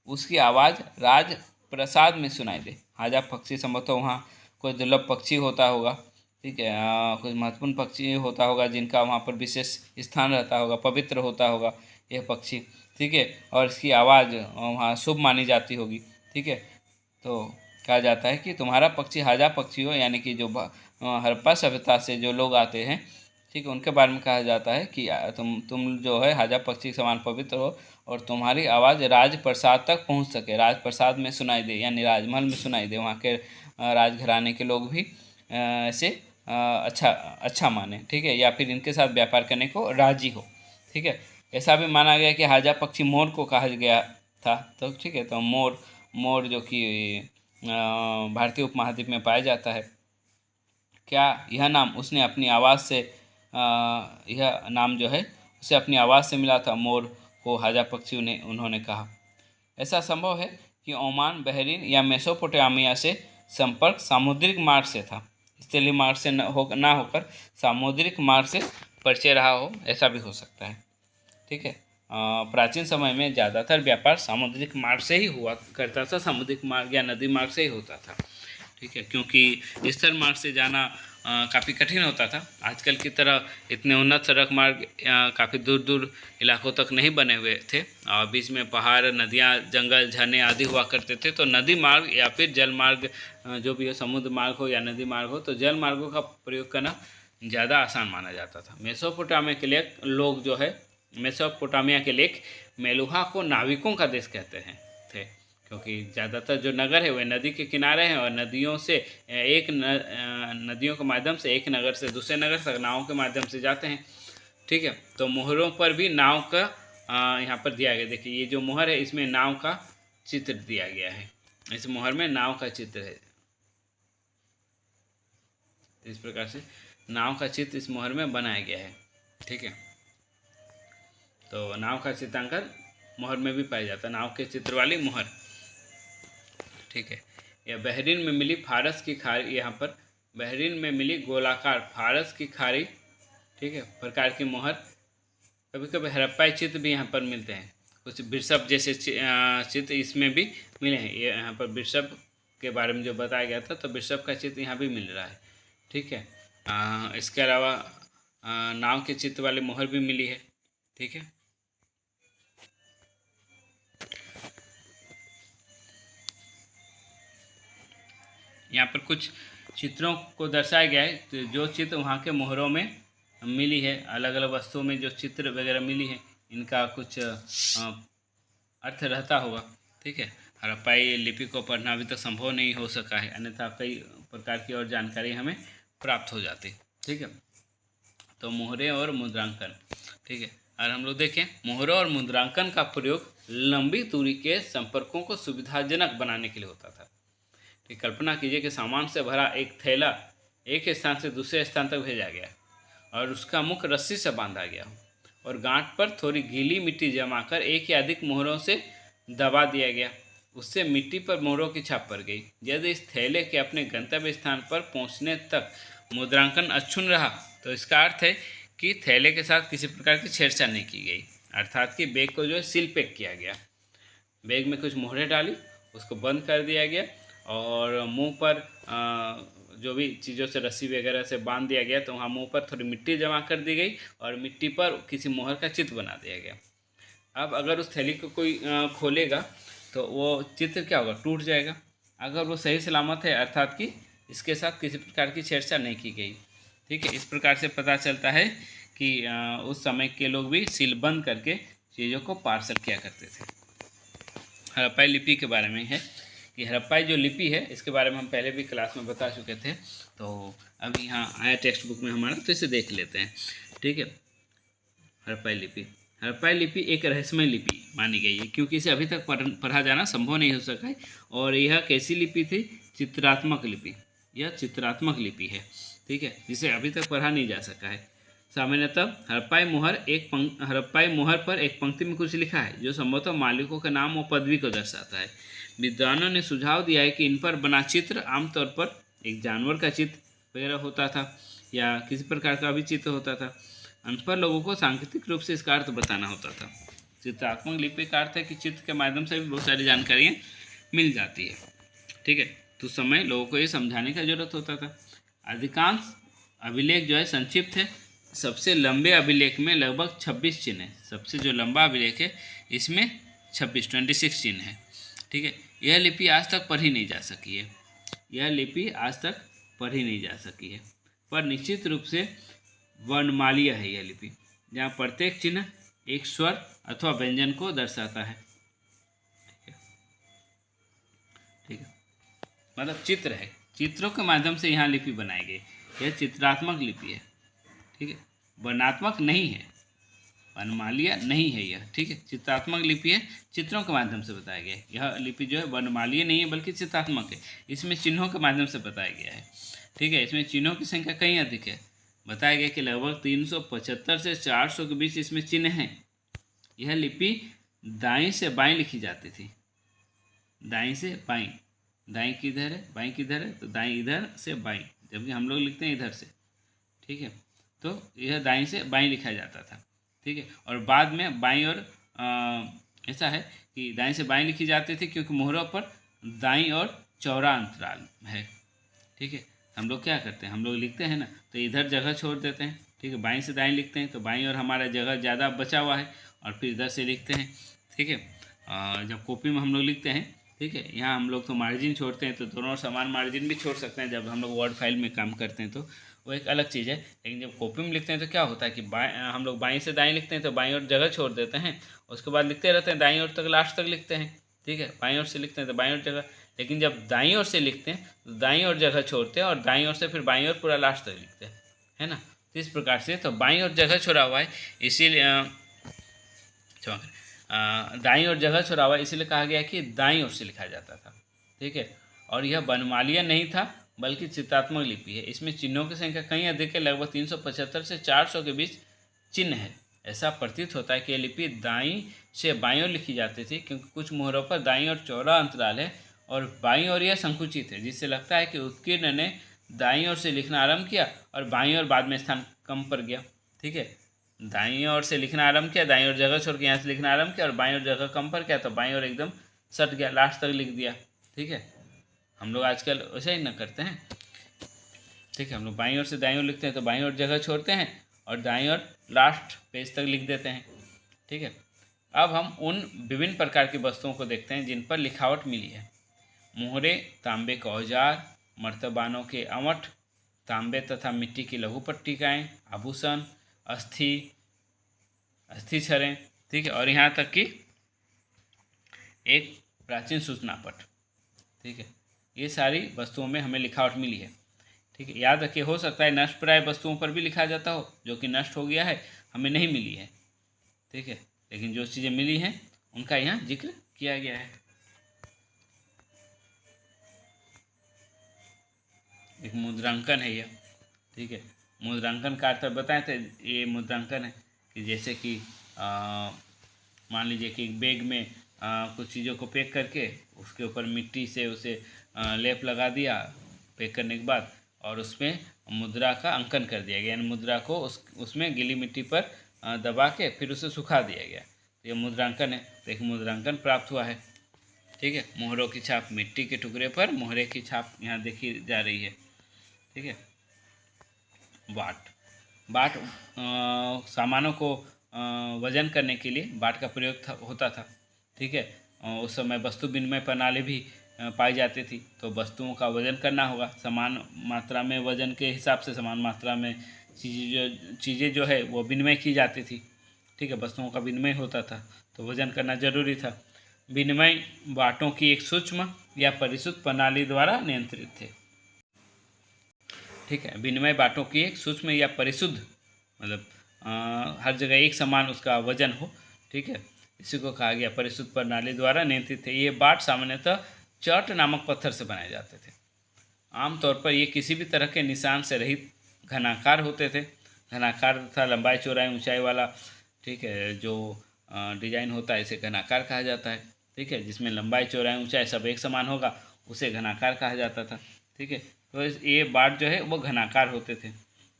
S1: उसकी आवाज़ राज प्रसाद में सुनाई दे। हाजा पक्षी संभवतः वहाँ कोई दुर्लभ पक्षी होता होगा, ठीक है, कुछ महत्वपूर्ण पक्षी होता होगा जिनका वहाँ पर विशेष स्थान रहता होगा, पवित्र होता होगा यह पक्षी, ठीक है, और इसकी आवाज़ वहाँ शुभ मानी जाती होगी। ठीक है, तो कहा जाता है कि तुम्हारा पक्षी हाजा पक्षी हो, यानी कि जो हड़प्पा सभ्यता से जो लोग आते हैं, ठीक है, उनके बारे में कहा जाता है कि तुम जो है हाजा पक्षी के समान पवित्र हो और तुम्हारी आवाज़ राजप्रसाद तक पहुंच सके, राजप्रसाद में सुनाई दे, यानी राजमहल में सुनाई दे। वहाँ के राजघराने के लोग भी ऐसे अच्छा माने, ठीक है, या फिर इनके साथ व्यापार करने को राजी हो। ठीक है, ऐसा भी माना गया कि हाजा पक्षी मोर को कहा गया था। तो ठीक है, तो मोर जो कि भारतीय उपमहाद्वीप में पाया जाता है, क्या यह नाम उसने अपनी आवाज़ से यह नाम जो है उसे अपनी आवाज़ से मिला था, मोर को हाजा पक्षी उन्होंने कहा। ऐसा संभव है कि ओमान, बहरीन या मेसोपोटामिया से संपर्क सामुद्रिक मार्ग से था, स्थलीय मार्ग से ना होकर सामुद्रिक मार्ग से परिचय रहा हो, ऐसा भी हो सकता है। ठीक है, प्राचीन समय में ज़्यादातर व्यापार सामुद्रिक मार्ग से ही हुआ करता था, सामुद्रिक मार्ग या नदी मार्ग से ही होता था। ठीक है, क्योंकि स्थल मार्ग से जाना काफ़ी कठिन होता था। आजकल की तरह इतने उन्नत सड़क मार्ग काफ़ी दूर दूर इलाकों तक नहीं बने हुए थे और बीच में पहाड़, नदियाँ, जंगल, झरने आदि हुआ करते थे। तो नदी मार्ग या फिर जल मार्ग, जो भी हो, समुद्र मार्ग हो या नदी मार्ग हो, तो जल मार्गों का प्रयोग करना ज़्यादा आसान माना जाता था। मेसोपोटामिया के लिए लोग जो है, मेसोपोटामिया के लेख मेलुहा को नाविकों का देश कहते हैं थे, क्योंकि ज़्यादातर जो नगर है वह नदी के किनारे हैं और नदियों से नदियों के माध्यम से एक नगर से दूसरे नगर तक नावों के माध्यम से जाते हैं। ठीक है, तो मोहरों पर भी नाव का यहाँ पर दिया गया। देखिए, ये जो मोहर है इसमें नाव का चित्र दिया गया है, इस मोहर में नाव का चित्र है। इस प्रकार से नाव का चित्र इस मोहर में बनाया गया है। ठीक है, तो नाव का चित्रांकन मोहर में भी पाया जाता है, नाव के चित्र वाली मोहर। ठीक है, यह बहरीन में मिली फारस की खारी, यहाँ पर बहरीन में मिली गोलाकार फारस की खारी, ठीक है, प्रकार की मोहर। कभी कभी हड़प्पाई चित्र भी यहाँ पर मिलते हैं, कुछ बिरसप जैसे चित्र इसमें भी मिले हैं। ये यहाँ पर बिरसप के बारे में जो बताया गया था, तो बिरसप का चित्र यहाँ भी मिल रहा है। ठीक है, इसके अलावा नाव के चित्र वाली मोहर भी मिली है। ठीक है, यहाँ पर कुछ चित्रों को दर्शाया गया है, तो जो चित्र वहाँ के मोहरों में मिली है, अलग अलग वस्तुओं में जो चित्र वगैरह मिली है, इनका कुछ अर्थ रहता होगा। ठीक है, हड़प्पाई लिपि को पढ़ना अभी तक संभव नहीं हो सका है, अन्यथा कई प्रकार की और जानकारी हमें प्राप्त हो जाती। ठीक है, तो मोहरे और मुद्रांकन। ठीक है, और हम लोग देखें, मोहरों और मुद्रांकन का प्रयोग लंबी दूरी के संपर्कों को सुविधाजनक बनाने के लिए होता था। ठीक, कल्पना कीजिए कि सामान से भरा एक थैला एक स्थान से दूसरे स्थान तक भेजा गया और उसका मुख रस्सी से बांधा गया और गांठ पर थोड़ी गीली मिट्टी जमा कर एक या अधिक मोहरों से दबा दिया गया। उससे मिट्टी पर मोहरों की छाप पड़ गई। यदि इस थैले के अपने गंतव्य स्थान पर पहुंचने तक मुद्रांकन अक्षुण्ण रहा, तो इसका अर्थ है कि थैले के साथ किसी प्रकार की छेड़छाड़ नहीं की गई, अर्थात कि बैग को जो है सील पैक किया गया। बैग में कुछ मोहरें डाली, उसको बंद कर दिया गया और मुंह पर जो भी चीज़ों से रस्सी वगैरह से बांध दिया गया, तो वहाँ मुंह पर थोड़ी मिट्टी जमा कर दी गई और मिट्टी पर किसी मोहर का चित्र बना दिया गया। अब अगर उस थैली को कोई खोलेगा तो वो चित्र क्या होगा, टूट जाएगा। अगर वो सही सलामत है, अर्थात कि इसके साथ किसी प्रकार की छेड़छाड़ नहीं की गई। ठीक है, इस प्रकार से पता चलता है कि उस समय के लोग भी सील बंद करके चीज़ों को पार्सल किया करते थे। हड़प्पाई लिपि के बारे में है कि हड़प्पाई जो लिपि है इसके बारे में हम पहले भी क्लास में बता चुके थे, तो अभी यहाँ आया टेक्स्ट बुक में हमारा, तो इसे देख लेते हैं। ठीक है, हड़प्पाई लिपि। हड़प्पाई लिपि एक रहस्यमय लिपि मानी गई है क्योंकि इसे अभी तक पढ़ा जाना संभव नहीं हो सका है। और यह कैसी लिपि थी? चित्रात्मक लिपि। यह चित्रात्मक लिपि है, ठीक है, जिसे अभी तक पढ़ा नहीं जा सका है। सामान्यतः हड़प्पाई मोहर पर एक पंक्ति में कुछ लिखा है जो संभवतः मालिकों का नाम और पदवी को दर्शाता है। विद्वानों ने सुझाव दिया है कि इन पर बना चित्र आमतौर पर एक जानवर का चित्र वगैरह होता था या किसी प्रकार का भी चित्र होता था। अनपढ़ लोगों को सांकेतिक रूप से इसका अर्थ बताना होता था। चित्रात्मक लिपि का अर्थ है कि चित्र के माध्यम से भी बहुत सारी जानकारियाँ मिल जाती है। ठीक है, तो उस समय लोगों को ये समझाने का जरूरत होता था। अधिकांश अभिलेख जो है संक्षिप्त है। सबसे लंबे अभिलेख में लगभग 26 चिन्ह है। सबसे जो लंबा अभिलेख है इसमें 26 चिन्ह है। ठीक है, यह लिपि आज तक पढ़ी नहीं जा सकी है। यह लिपि आज तक पढ़ी नहीं जा सकी है, पर निश्चित रूप से वर्णमालीय है यह लिपि, जहाँ प्रत्येक चिन्ह एक स्वर अथवा व्यंजन को दर्शाता है। ठीक है, मतलब चित्र है, चित्रों के माध्यम से यहाँ लिपि बनाई गई। यह चित्रात्मक लिपि है। ठीक है, वर्णात्मक नहीं है, वर्णमालीय नहीं है यह। ठीक है, चित्रात्मक लिपि है, चित्रों के माध्यम से बताया गया है। यह लिपि जो है वर्णमालीय नहीं है बल्कि चित्रात्मक है। इसमें चिन्हों के माध्यम से बताया गया है। ठीक है, इसमें चिन्हों की संख्या कहीं अधिक है। बताया गया कि लगभग 375 से 400 के बीच इसमें चिन्ह हैं। यह लिपि दाईं से बाईं लिखी जाती थी। दाईं से बाईं, दाईं किधर है बाईं किधर है, तो दाईं इधर से बाईं, जबकि हम लोग लिखते हैं इधर से। ठीक है, तो यह दाईं से बाईं लिखा जाता था। ठीक है, और बाद में बाईं और ऐसा है कि दाईं से बाईं लिखी जाती थी क्योंकि मोहरों पर दाईं और चौड़ा अंतराल है। ठीक है, हम लोग क्या करते हैं, हम लोग लिखते हैं ना, तो इधर जगह छोड़ देते हैं। ठीक है, बाईं से दाईं लिखते हैं तो बाईं और हमारा जगह ज़्यादा बचा हुआ है और फिर इधर से लिखते हैं। ठीक है, जब कॉपी में हम लोग लिखते हैं, ठीक है, यहाँ हम लोग तो मार्जिन छोड़ते हैं, तो दोनों समान मार्जिन भी छोड़ सकते हैं जब हम लोग वर्ड फाइल में काम करते हैं, तो वो एक अलग चीज़ है। लेकिन जब कॉपी में लिखते हैं तो क्या होता है कि हम लोग बाईं से दाईं लिखते हैं तो बाईं ओर जगह छोड़ देते हैं, उसके बाद लिखते रहते हैं, दाईं ओर तक लास्ट तक लिखते हैं। ठीक है, बाईं ओर से लिखते हैं तो बाईं ओर जगह, लेकिन जब दाईं ओर से लिखते हैं तो दाईं ओर जगह छोड़ते हैं और दाईं ओर से फिर बाईं ओर पूरा लास्ट तक लिखते हैं, है ना। तो इस प्रकार से तो बाईं ओर जगह छोड़ा हुआ है, इसीलिए दाईं ओर जगह छोड़ा हुआ है, इसीलिए कहा गया कि दाईं ओर से लिखा जाता था। ठीक है, और यह वर्णमालीय नहीं था बल्कि चित्रात्मक लिपि है। इसमें चिन्हों की संख्या कहीं अधिक है, लगभग 375 से 400 के बीच चिन्ह है। ऐसा प्रतीत होता है कि यह लिपि दाईं से बाईं ओर लिखी जाती थी क्योंकि कुछ मोहरों पर दाईं और चौड़ा अंतराल है और बाईं ओर यह संकुचित है, जिससे लगता है कि उत्कीर्ण ने दाईं ओर से लिखना आरंभ किया और बाईं ओर बाद में स्थान कम पर गया। ठीक है, दाईं ओर से लिखना आरंभ किया, दाईं ओर जगह छोड़ के यहाँ से लिखना आरंभ किया और बाईं ओर जगह कम पर गया, तो बाईं ओर एकदम सट गया, लास्ट तक लिख दिया। ठीक है, हम लोग आजकल वैसे ही ना करते हैं। ठीक है, हम लोग बाईं ओर से दाईं ओर लिखते हैं तो बाईं ओर जगह छोड़ते हैं और दाईं ओर लास्ट पेज तक लिख देते हैं। ठीक है, अब हम उन विभिन्न प्रकार की वस्तुओं को देखते हैं जिन पर लिखावट मिली है। मोहरे, तांबे का औजार, मर्तबानों के अमठ, तांबे तथा मिट्टी की लघु पट्टिकाएँ, आभूषण, अस्थि छरें। ठीक है, और यहाँ तक कि एक प्राचीन सूचना पट। ठीक है, ये सारी वस्तुओं में हमें लिखावट मिली है। ठीक है, याद रखिए, हो सकता है नष्टप्राय वस्तुओं पर भी लिखा जाता हो जो कि नष्ट हो गया है, हमें नहीं मिली है। ठीक है, लेकिन जो चीज़ें मिली हैं उनका यहाँ जिक्र किया गया है। एक मुद्रांकन है यह। ठीक है, मुद्रांकन का अर्थ बताए थे, ये मुद्रांकन है कि जैसे कि मान लीजिए कि एक बैग में कुछ चीज़ों को पैक करके उसके ऊपर मिट्टी से उसे लेप लगा दिया पैक करने के बाद, और उसमें मुद्रा का अंकन कर दिया गया, यानी मुद्रा को उसमें गीली मिट्टी पर दबा के फिर उसे सुखा दिया गया, तो यह मुद्रांकन है। तो एक मुद्रांकन प्राप्त हुआ है। ठीक है, मोहरों की छाप, मिट्टी के टुकड़े पर मोहरे की छाप यहाँ देखी जा रही है। ठीक है, बाट सामानों को वजन करने के लिए बाट का प्रयोग होता था। ठीक है, उस समय वस्तु विनिमय प्रणाली भी पाई जाती थी, तो वस्तुओं का वजन करना होगा, समान मात्रा में वजन के हिसाब से समान मात्रा में चीज़ें जो है वो विनिमय की जाती थी। ठीक है, वस्तुओं का विनिमय होता था, तो वजन करना जरूरी था। विनिमय बाटों की एक सूक्ष्म या परिशुद्ध प्रणाली द्वारा नियंत्रित थे। ठीक है, विनिमय बाटों की एक सूक्ष्म या परिशुद्ध मतलब हर जगह एक समान उसका वजन हो। ठीक है, इसी को कहा गया परिशुद्ध प्रणाली द्वारा नियंत्रित थे। ये बाट सामान्यतः चट नामक पत्थर से बनाए जाते थे। आमतौर पर ये किसी भी तरह के निशान से रहित घनाकार होते थे। घनाकार तथा लंबाई चौड़ाई ऊंचाई वाला, ठीक है, जो डिजाइन होता है इसे घनाकार कहा जाता है। ठीक है, जिसमें लंबाई चौड़ाई ऊंचाई सब एक समान होगा उसे घनाकार कहा जाता था। ठीक है, तो ये बाट जो है वो घनाकार होते थे।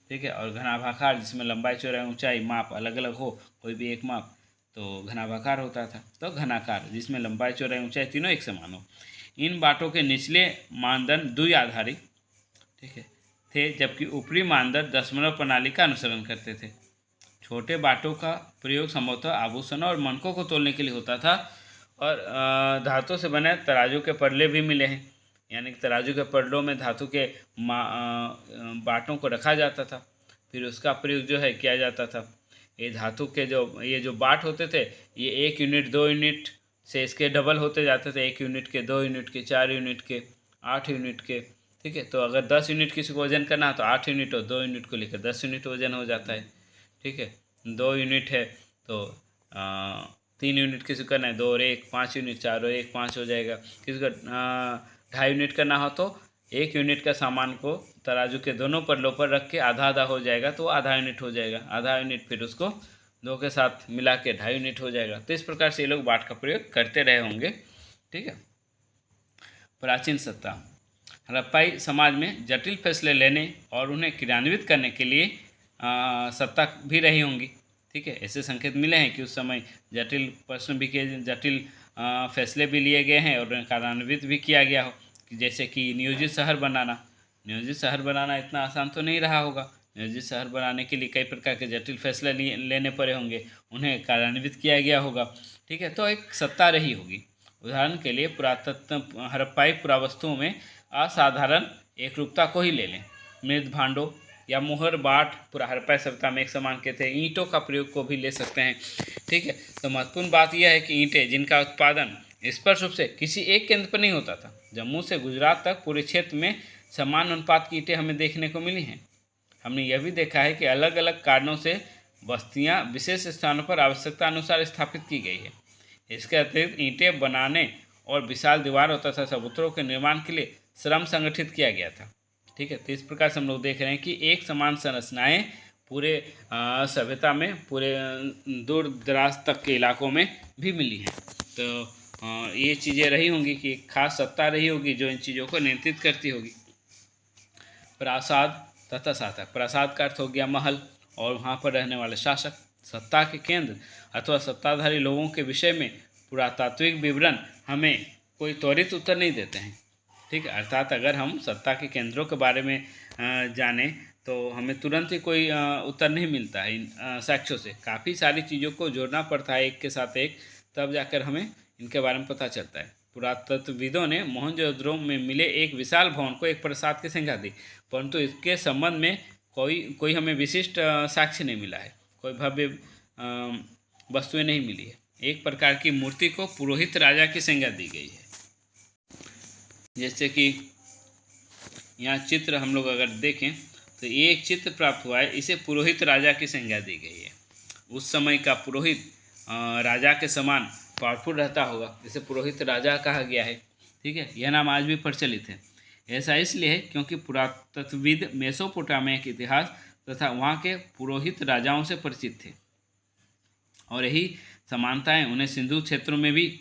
S1: ठीक है, और घनाभाकार जिसमें लंबाई चौड़ाई ऊंचाई माप अलग अलग हो, कोई भी एक माप, तो घनाभाकार होता था। तो घनाकार जिसमें लंबाई चौड़ाई ऊंचाई तीनों एक समान हो। इन बाटों के निचले मानदंड द्विआधारी, ठीक है, थे, जबकि ऊपरी मानदंड दशमलव प्रणाली का अनुसरण करते थे। छोटे बाटों का प्रयोग संभवतः आभूषणों और मनकों को तोलने के लिए होता था। और धातु से बने तराजू के पड़ले भी मिले हैं, यानी कि तराजू के पड़लों में धातु के बाटों को रखा जाता था, फिर उसका प्रयोग जो है किया जाता था। ये धातु के जो बाट होते थे, ये 1 यूनिट 2 यूनिट से इसके डबल होते जाते थे। 1 यूनिट के, 2 यूनिट के, 4 यूनिट के, 8 यूनिट के। ठीक है, तो अगर 10 यूनिट किसी को वजन करना है तो 8 यूनिट और 2 यूनिट को लेकर 10 यूनिट वजन हो जाता है। ठीक है, 2 यूनिट है तो 3 यूनिट किसी को करना है, 2 और 1 5 यूनिट, 4 और 1 5 हो जाएगा। किसी को 2.5 यूनिट करना हो तो 1 यूनिट का सामान को तराजू के दोनों पल्लों पर रख के आधा आधा हो जाएगा, तो आधा यूनिट हो जाएगा। आधा यूनिट फिर उसको 2 के साथ मिला के 2.5 यूनिट हो जाएगा। तो इस प्रकार से ये लोग बाट का प्रयोग करते रहे होंगे। ठीक है, प्राचीन सत्ता। हड़प्पाई समाज में जटिल फैसले लेने और उन्हें क्रियान्वित करने के लिए सत्ता भी रही होंगी। ठीक है, ऐसे संकेत मिले हैं कि उस समय जटिल प्रश्न भी के जटिल फैसले भी लिए गए हैं और उन्हें कार्यान्वित भी किया गया हो, कि जैसे कि नियोजित शहर बनाना। नियोजित शहर बनाना इतना आसान तो नहीं रहा होगा। नियोजित शहर बनाने के लिए कई प्रकार के जटिल फैसले लेने पड़े होंगे, उन्हें कार्यान्वित किया गया होगा। ठीक है, तो एक सत्ता रही होगी। उदाहरण के लिए पुरातत्व हड़प्पाई पुरावस्तुओं में असाधारण एकरूपता को ही ले लें। मृद भांडों या मुहर बाट पूरा हड़प्पा सभ्यता में एक समान के थे। ईंटों का प्रयोग को भी ले सकते हैं। ठीक है, तो महत्वपूर्ण बात यह है कि ईंटें जिनका उत्पादन स्पष्ट रूप से किसी एक केंद्र पर नहीं होता था, जम्मू से गुजरात तक पूरे क्षेत्र में समान अनुपात की ईंटें हमें देखने को मिली हैं। हमने यह भी देखा है कि अलग अलग कारणों से बस्तियां विशेष स्थानों पर आवश्यकता अनुसार स्थापित की गई है। इसके अतिरिक्त ईंटें बनाने और विशाल दीवारों तथा चबूतरों के निर्माण के लिए श्रम संगठित किया गया था। ठीक है, तो इस प्रकार से हम लोग देख रहे हैं कि एक समान संरचनाएं पूरे सभ्यता में, पूरे दूर दराज तक के इलाकों में भी मिली हैं। तो ये चीज़ें रही होंगी कि एक खास सत्ता रही होगी जो इन चीज़ों को नियंत्रित करती होगी। प्रासाद तथा शासक। प्रासाद का अर्थ हो गया महल, और वहाँ पर रहने वाले शासक। सत्ता के केंद्र अथवा सत्ताधारी लोगों के विषय में पुरातात्विक विवरण हमें कोई त्वरित उत्तर नहीं देते हैं। ठीक है, अर्थात अगर हम सत्ता के केंद्रों के बारे में जानें तो हमें तुरंत ही कोई उत्तर नहीं मिलता है। इन साक्ष्यों से काफ़ी सारी चीज़ों को जोड़ना पड़ता है एक के साथ एक, तब जाकर हमें इनके बारे में पता चलता है। पुरातत्वविदों ने मोहनजोदड़ो में मिले एक विशाल भवन को एक प्रासाद की संज्ञा दी, परंतु इसके संबंध में कोई हमें विशिष्ट साक्ष्य नहीं मिला है, कोई भव्य वस्तुएं नहीं मिली है। एक प्रकार की मूर्ति को पुरोहित राजा की संज्ञा दी गई है। जैसे कि यहाँ चित्र हम लोग अगर देखें तो ये एक चित्र प्राप्त हुआ है, इसे पुरोहित राजा की संज्ञा दी गई है। उस समय का पुरोहित राजा के समान पावरफुल रहता होगा, जिसे पुरोहित राजा कहा गया है। ठीक है, यह नाम आज भी प्रचलित है। ऐसा इसलिए है क्योंकि पुरातत्वविद मेसोपोटामिया के इतिहास तथा वहाँ के पुरोहित राजाओं से परिचित थे, और यही समानताएं उन्हें सिंधु क्षेत्रों में भी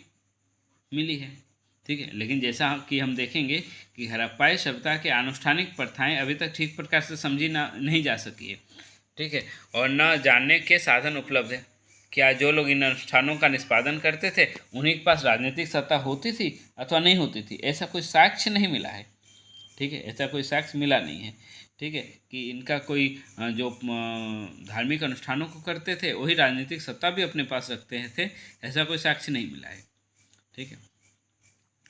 S1: मिली है। ठीक है, लेकिन जैसा कि हम देखेंगे कि हड़प्पाई सभ्यता के आनुष्ठानिक प्रथाएं अभी तक ठीक प्रकार से समझी नहीं जा सकी है। ठीक है, और न जानने के साधन उपलब्ध है। क्या जो लोग इन अनुष्ठानों का निष्पादन करते थे उन्हीं के पास राजनीतिक सत्ता होती थी अथवा नहीं होती थी, ऐसा कोई साक्ष्य नहीं मिला है। ठीक है, ऐसा कोई साक्ष्य मिला नहीं है। ठीक है, कि इनका कोई जो धार्मिक अनुष्ठानों को करते थे वही राजनीतिक सत्ता भी अपने पास रखते थे, ऐसा कोई साक्ष्य नहीं मिला है। ठीक है,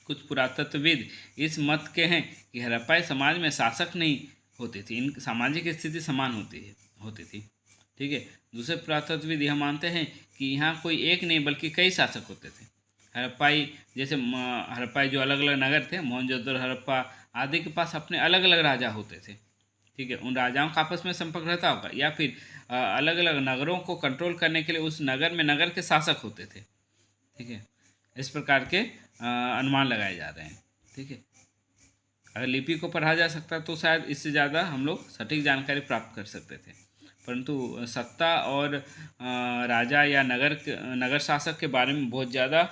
S1: कुछ पुरातत्वविद इस मत के हैं कि हड़प्पाई समाज में शासक नहीं होते थे, इन सामाजिक स्थिति समान होती थी। ठीक है। दूसरे पुरातत्वविद यह मानते हैं कि यहाँ कोई एक नहीं बल्कि कई शासक होते थे। हड़प्पाई जैसे हड़प्पाई जो अलग अलग नगर थे, मोहनजोदड़ो, हड़प्पा आदि के पास अपने अलग अलग राजा होते थे। ठीक है, उन राजाओं का आपस में संपर्क रहता होगा, या फिर अलग अलग नगरों को कंट्रोल करने के लिए उस नगर में नगर के शासक होते थे। ठीक है, इस प्रकार के अनुमान लगाए जा रहे हैं। ठीक है, अगर लिपि को पढ़ा जा सकता तो शायद इससे ज़्यादा हम लोग सटीक जानकारी प्राप्त कर सकते थे, परंतु सत्ता और राजा या नगर शासक के बारे में बहुत ज़्यादा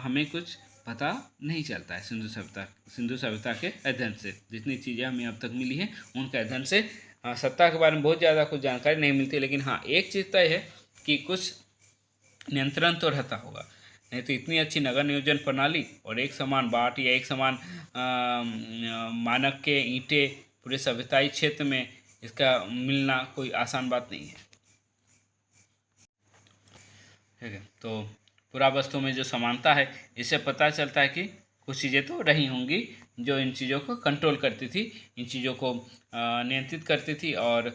S1: हमें कुछ पता नहीं चलता है सिंधु सभ्यता के अध्ययन से। जितनी चीज़ें हमें अब तक मिली हैं उनके अध्ययन से सत्ता के बारे में बहुत ज़्यादा कुछ जानकारी नहीं मिलती, लेकिन हाँ एक चीज़ तय है कि कुछ नियंत्रण तो रहता होगा, नहीं तो इतनी अच्छी नगर नियोजन प्रणाली और एक समान बाट या एक समान मानक के ईंटें पूरे सभ्यताई क्षेत्र में इसका मिलना कोई आसान बात नहीं है। ठीक है, तो पुरावस्तु में जो समानता है इससे पता चलता है कि कुछ चीज़ें तो रही होंगी जो इन चीज़ों को कंट्रोल करती थी, इन चीज़ों को नियंत्रित करती थी और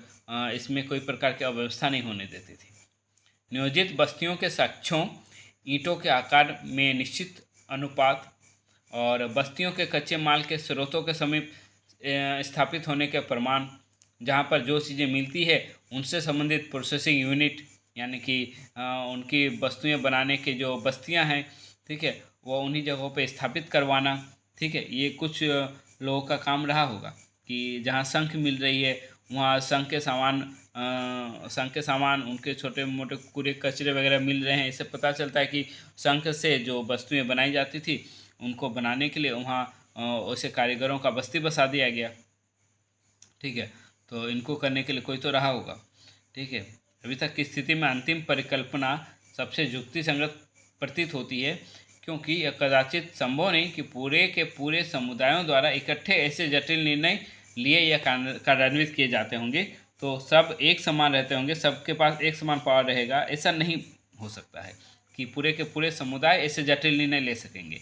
S1: इसमें कोई प्रकार की अव्यवस्था नहीं होने देती थी। नियोजित बस्तियों के साक्ष्यों, ईंटों के आकार में निश्चित अनुपात और बस्तियों के कच्चे माल के स्रोतों के समीप स्थापित होने के प्रमाण, जहाँ पर जो चीज़ें मिलती है उनसे संबंधित प्रोसेसिंग यूनिट, यानी कि उनकी वस्तुएं बनाने के जो बस्तियां हैं, ठीक है, वो उन्हीं जगहों पे स्थापित करवाना। ठीक है, ये कुछ लोगों का काम रहा होगा कि जहाँ शंख मिल रही है वहाँ शंख के सामान उनके छोटे मोटे कूड़े कचरे वगैरह मिल रहे हैं। इससे पता चलता है कि शंख से जो वस्तुएं बनाई जाती थी उनको बनाने के लिए वहाँ वैसे कारीगरों का बस्ती बसा दिया गया। ठीक है, तो इनको करने के लिए कोई तो रहा होगा। ठीक है, अभी तक की स्थिति में अंतिम परिकल्पना सबसे युक्तिसंगत प्रतीत होती है, क्योंकि यह कदाचित संभव नहीं कि पूरे के पूरे समुदायों द्वारा इकट्ठे ऐसे जटिल निर्णय लिए या कार्यान्वित किए जाते होंगे तो सब एक समान रहते होंगे, सबके पास एक समान पावर रहेगा। ऐसा नहीं हो सकता है कि पूरे के पूरे समुदाय ऐसे जटिल निर्णय ले सकेंगे।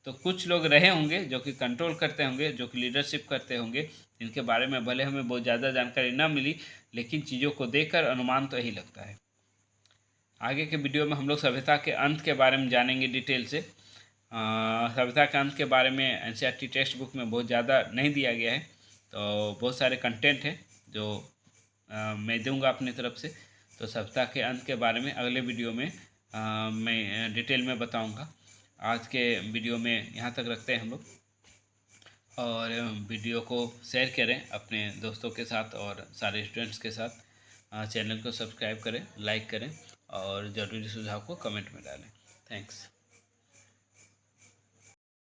S1: तो कुछ लोग रहे होंगे जो कि कंट्रोल करते होंगे, जो कि लीडरशिप करते होंगे, इनके बारे में भले हमें बहुत ज़्यादा जानकारी ना मिली, लेकिन चीज़ों को देखकर अनुमान तो यही लगता है। आगे के वीडियो में हम लोग सभ्यता के अंत के बारे में जानेंगे डिटेल से। सभ्यता के अंत के बारे में एनसीईआरटी टेक्स्ट बुक में बहुत ज़्यादा नहीं दिया गया है, तो बहुत सारे कंटेंट है जो मैं दूंगा अपनी तरफ से। तो सभ्यता के अंत के बारे में अगले वीडियो में मैं डिटेल में बताऊंगा। आज के वीडियो में यहाँ तक रखते हैं हम लोग, और वीडियो को शेयर करें अपने दोस्तों के साथ और सारे स्टूडेंट्स के साथ। चैनल को सब्सक्राइब करें, लाइक करें और ज़रूरी सुझाव को कमेंट में डालें। थैंक्स।